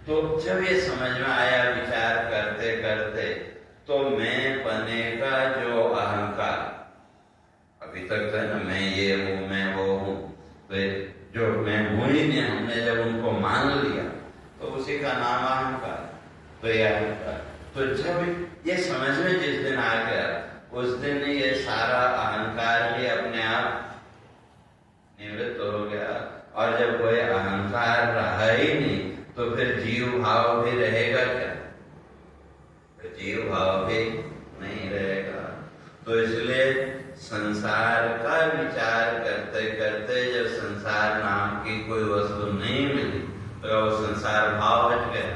तो जब ये समझ में आया विचार करते करते, तो मैं बने का जो अहंकार, अभी तक तो है ना मैं ये हूँ मैं वो हूँ, तो जो मैं हूँ ही नहीं, हमने जब उनको मान लिया तो उसी का नाम अहंकार। तो ये अहंकार, तो जब ये समझ में जिस दिन आ गया, उस दिन ये सारा अहंकार भी अपने आप निवृत्त हो गया, और जब कोई अहंकार रहा ही नहीं तो फिर जीव भाव भी रहेगा क्या? तो जीव भाव भी नहीं रहेगा। तो इसलिए संसार का विचार करते करते जब संसार नाम की कोई वस्तु नहीं मिली तो वो संसार भाव हट गया,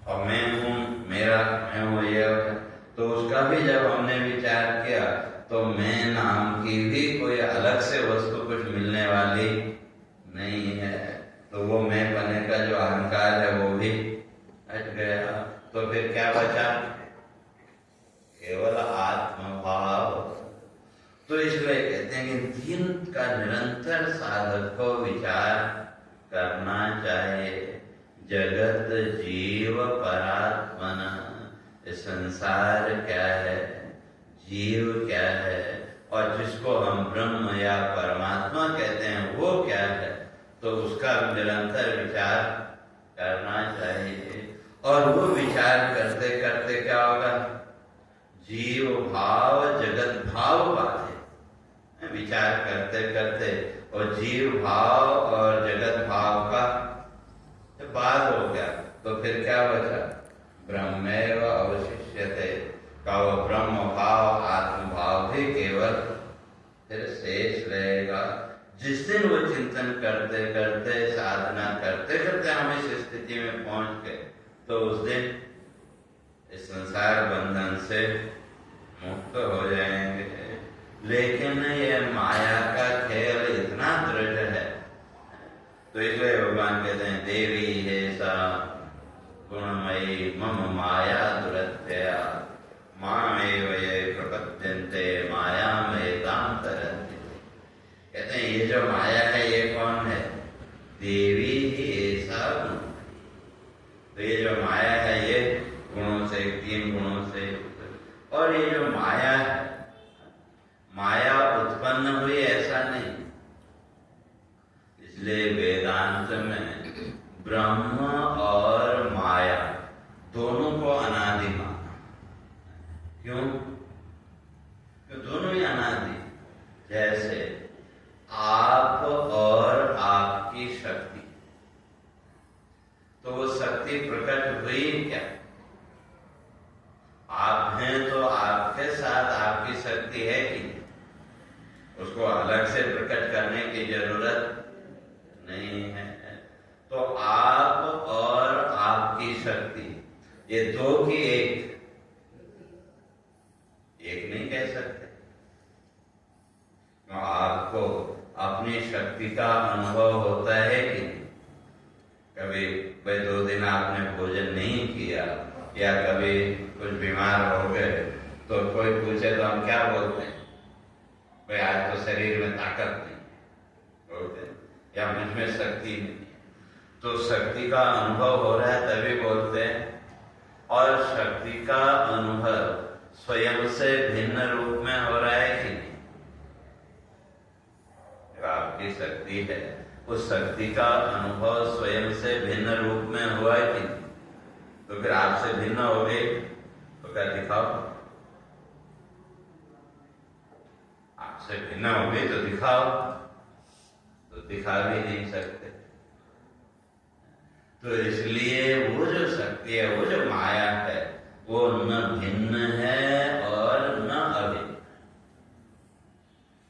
और मैं हूँ मेरा, मैं हूँ ये, तो उसका भी जब हमने विचार किया तो मैं नाम की भी कोई अलग से वस्तु कुछ मिलने वाली नहीं है। तो वो मैं बने का जो अहंकार है वो भी हट गया, तो फिर क्या बचा? केवल आत्मभाव। तो इसलिए कहते हैं कि दिन का निरंतर साधक को विचार करना चाहिए। जगत जीव परात्मन, संसार क्या है, जीव क्या है, और जिसको हम ब्रह्म या परमात्मा कहते हैं वो क्या है, तो उसका निरंतर विचार करना चाहिए। और वो विचार करते करते क्या होगा? जीव भाव जगत भाव बाधे, विचार करते करते और जीव भाव और जगत भाव का बाध हो गया, तो फिर क्या बचा? ब्रह्मेव अवशिष्यते, का वो ब्रह्म भाव आत्म भाव भी केवल फिर शेष रहेगा। जिस दिन वो चिंतन करते करते साधना करते करते हम इस स्थिति में पहुंच गए, तो उस दिन इस संसार बंधन से मुक्त हो जाएंगे। लेकिन ये माया का खेल इतना दृढ़ है, तो इसलिए भगवान कहते हैं देवी है सा गुणमयी मम माया दुरत्यया मामेव ये प्रपद्यन्ते मायामेतां तरन्ति। कहते हैं ये जो माया है ये कौन है? देवी ही ऐसा गुण। तो ये जो माया है ये गुणों से, 3 गुणों से, और ये जो माया है, माया उत्पन्न हुई ऐसा नहीं। इसलिए वेदांत में ब्रह्म और माया दोनों को अनादि माना। क्यों? दोनों ही अनादि। जैसे आप और आपकी शक्ति, तो वो शक्ति प्रकट हुई क्या? आप हैं तो आपके साथ आपकी शक्ति है कि उसको अलग से प्रकट करने की जरूरत नहीं है। तो आप शक्ति, ये दो की एक नहीं कह सकते। तो आपको अपनी शक्ति का अनुभव होता है कि कभी भाई 2 दिन आपने भोजन नहीं किया या कभी कुछ बीमार हो गए तो कोई पूछे तो हम क्या बोलते हैं? भाई आज तो शरीर में ताकत नहीं बोलते हैं, या मुझ में शक्ति नहीं। तो शक्ति का अनुभव हो रहा है तभी बोलते हैं। और शक्ति का अनुभव स्वयं से भिन्न रूप में हो रहा है कि नहीं? जो आपकी शक्ति है उस शक्ति का अनुभव स्वयं से भिन्न रूप में हुआ है कि नहीं? तो फिर आपसे भिन्न हो गए तो क्या दिखाओ? आपसे भिन्न हो गई तो दिखाओ, तो दिखा भी नहीं सकते। तो इसलिए वो जो शक्ति है, वो जो माया है, वो न भिन्न है और न अभिन्न।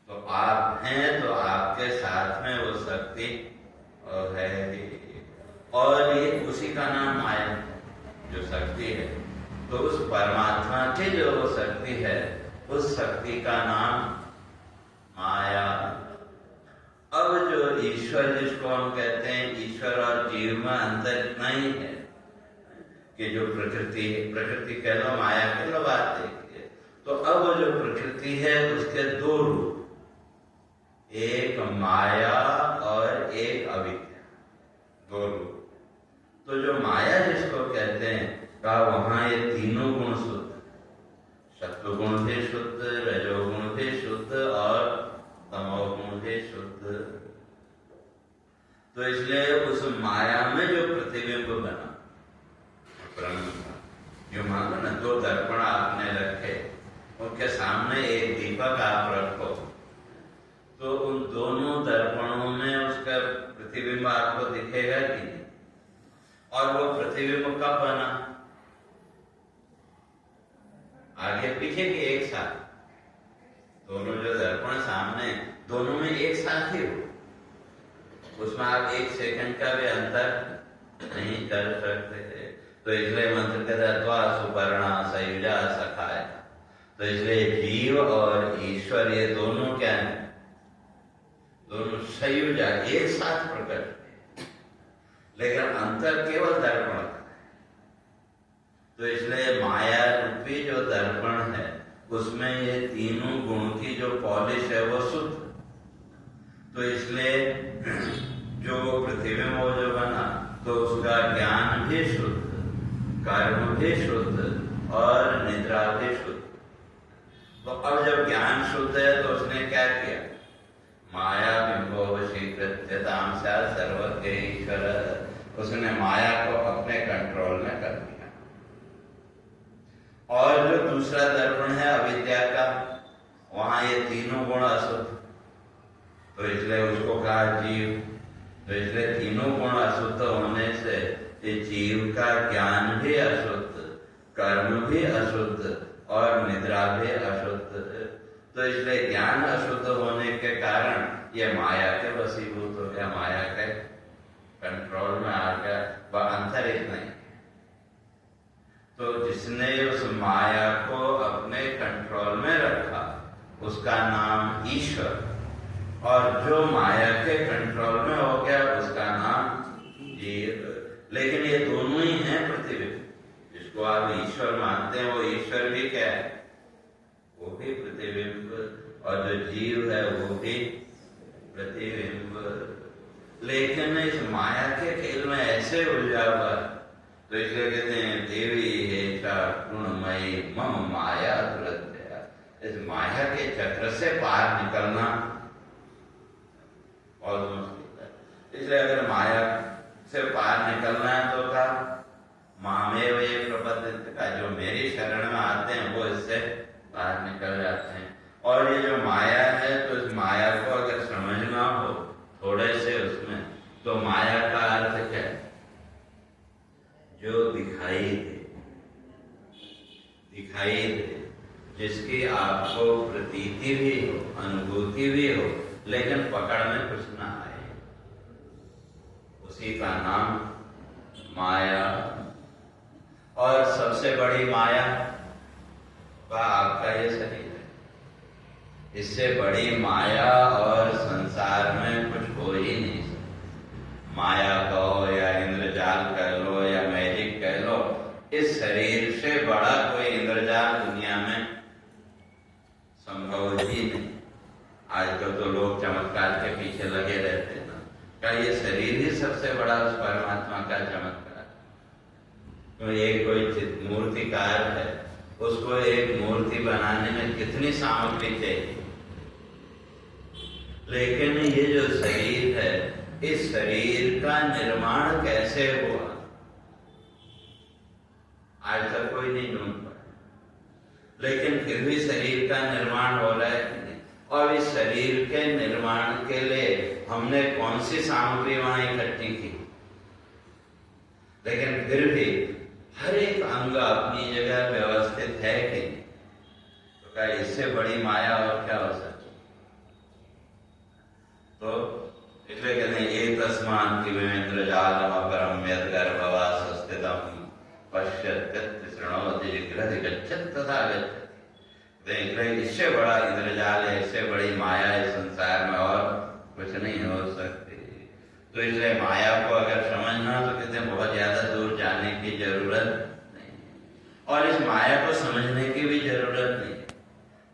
तो आप हैं तो आपके साथ में वो शक्ति है, और ये उसी का नाम माया है जो शक्ति है। तो उस परमात्मा की जो वो शक्ति है, उस शक्ति का नाम माया। अब जो ईश्वर जिसको हम कहते हैं, ईश्वर और जीव में अंतर इतना ही है कि जो प्रकृति कह लो, माया कह लो, बात देखिए। तो अब वो जो प्रकृति है उसके 2 रूप, एक माया और एक अविद्या, 2 रूप। तो जो माया जिसको कहते हैं का वहां ये तीनों गुण शुद्ध, सत्व गुण भी शुद्ध, रजोगुण भी शुद्ध और तमोगुण भी शुद्ध। तो इसलिए उस माया में जो प्रतिबिंब बना ब्रह्म, जो मान लो ना 2 दर्पण आपने रखे, उनके सामने एक दीपक आप रखो, तो उन दोनों दर्पणों में उसका प्रतिबिंब आपको दिखेगा कि नहीं? और वो प्रतिबिंब कब बना? आगे पीछे के एक साथ, दोनों जो दर्पण सामने, दोनों में एक साथ ही हो, उसमें आप 1 सेकंड का भी अंतर नहीं कर सकते। तो इसलिए मंत्र कहता है त्वा सुपर्णा सयुजा सखाय। तो इसलिए जीव और ईश्वर ये दोनों क्या है? दोनों सयुजा, एक साथ प्रकट, लेकिन अंतर केवल दर्पण का है। तो इसलिए माया रूपी जो दर्पण है उसमें ये तीनों गुण की जो पॉलिश है वो शुद्ध। तो इसलिए जो प्रतिबिंब वो जो बना, तो उसका ज्ञान भी शुद्ध, कर्म भी शुद्ध और निद्रा भी शुद्ध। तो अब जब ज्ञान शुद्ध है तो उसने क्या किया? माया बिंबो वशीकृत्यताम सा सर्वज्ञ ईश्वर, उसने माया को अपने कंट्रोल में कर दिया। और जो दूसरा दर्पण है अविद्या का, वहां ये तीनों गुण अशुद्ध, तो इसलिए उसको कहा जीव। तो इसलिए तीनों गुण अशुद्ध होने से ये जीव का ज्ञान भी अशुद्ध, कर्म भी अशुद्ध और निद्रा भी अशुद्ध। तो इसलिए ज्ञान अशुद्ध होने के कारण ये माया के वशीभूत हो गया, माया के कंट्रोल में आ गया। वह अंतर इतना ही। तो जिसने उस माया को अपने कंट्रोल में रखा उसका नाम ईश्वर, और जो माया के कंट्रोल में हो गया उसका नाम जीव। लेकिन ये दोनों ही हैं प्रतिबिंब। जिसको आप ईश्वर मानते हैं वो ईश्वर भी क्या है? वो भी प्रतिबिंब, और जो जीव है वो भी प्रतिबिंब। लेकिन इस माया के खेल में ऐसे उलझा हुआ, तो इसलिए कहते हैं देवी हेषा गुणमयी मम माया दुरत्या। इस माया के चक्र से पार निकलना बहुत मुश्किल है। इसलिए अगर माया से पार निकलना है तो क्या? मामेव ये प्रपद्यते का, जो मेरी शरण में आते हैं वो इससे बाहर निकल जाते हैं। और ये जो माया है, तो इस माया को अगर समझना हो थोड़े से उसमें, तो माया का अर्थ क्या है? जो दिखाई दे, जिसकी आपको प्रतीति भी हो, अनुभूति भी हो, लेकिन पकड़ में कुछ ना आए, उसी का नाम माया और सबसे बड़ी माया का आपका ये शरीर है। इससे बड़ी माया और संसार में कुछ हो ही नहीं सकता। माया कहो या इंद्रजाल कह लो या मैजिक कह लो, इस शरीर से बड़ा कोई इंद्रजाल दुनिया में संभव ही नहीं। आजकल तो लोग चमत्कार के पीछे लगे रहते हैं ना, क्या ये शरीर ही सबसे बड़ा उस परमात्मा का चमत्कार? तो एक कोई मूर्तिकार है, उसको एक मूर्ति बनाने में कितनी सामग्री चाहिए, लेकिन ये जो शरीर है, इस शरीर का निर्माण कैसे हुआ आज तक कोई नहीं ढूंढ पाया। लेकिन फिर भी शरीर का निर्माण हो रहा है कि नहीं? और इस शरीर के निर्माण के लिए हमने कौन सी सामग्री वहां इकट्ठी की, लेकिन फिर भी हर एक अंग अपनी जगह व्यवस्थित है कि नहीं? तो क्या इससे बड़ी माया और क्या हो सकती? तो इसलिए कहते हैं एक तस्मान की इंद्रजालम अपरम यद गर्भवास स्थितम पश्यत शृणोति जिग्रति गच्छत तथा गच्छति। इससे बड़ा इंद्रजाल है, इससे बड़ी माया है संसार में और कुछ नहीं हो सकती। तो इसलिए माया को अगर समझना तो कहते हैं बहुत ज्यादा दूर जाने की जरूरत नहीं, और इस माया को समझने की भी जरूरत नहीं,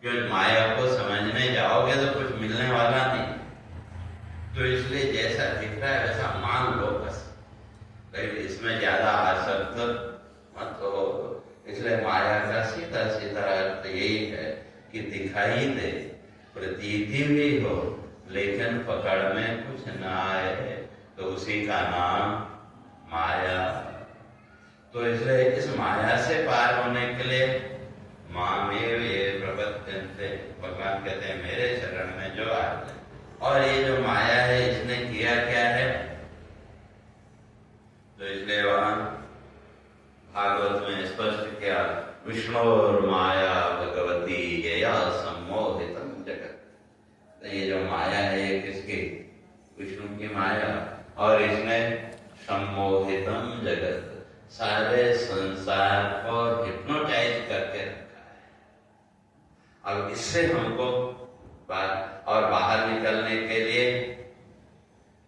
क्योंकि माया को समझने जाओगे तो कुछ मिलने वाला नहीं। तो इसलिए जैसा दिख रहा है वैसा मान लो बस, इसमें ज्यादा आसक्त मत हो। इसलिए माया का सीधा सीधा अर्थ यही है कि दिखाई दे, प्रतीति भी हो, लेकिन पकड़ में कुछ न आए, तो उसी का नाम माया। तो इसलिए इस माया से पार होने के लिए मामेव ये प्रपद्यन्ते, भगवान कहते हैं मेरे शरण में जो आते हैं। और ये जो माया है इसने किया क्या है? तो इसलिए वहां भागवत में स्पष्ट किया, विष्णु और माया भगवती यया सम्मोहितम जगत। ये जो माया है ये किसकी? विष्णु की माया, और इसने सम्मोहितम जगत, सारे संसार को हिप्नोटाइज करके रखा है। अब इससे हमको और बाहर निकलने के लिए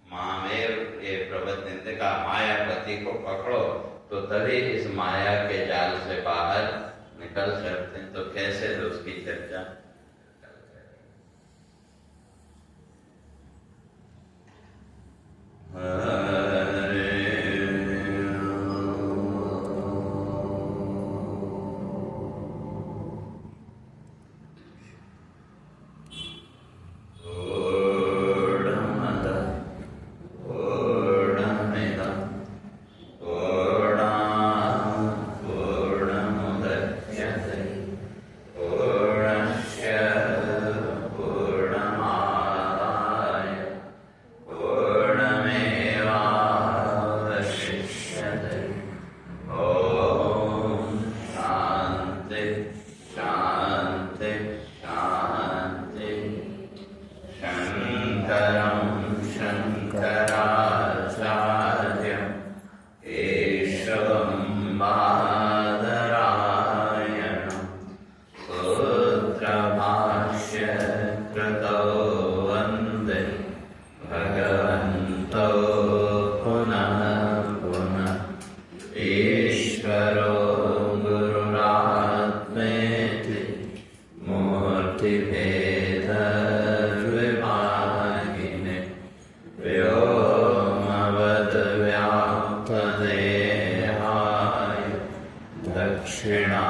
मामेव ये प्रबंधन का मायापति को पकड़ो, तो तभी इस माया के जाल से बाहर निकल सकते हैं। तो कैसे? तो उसकी चर्चा दक्षिणा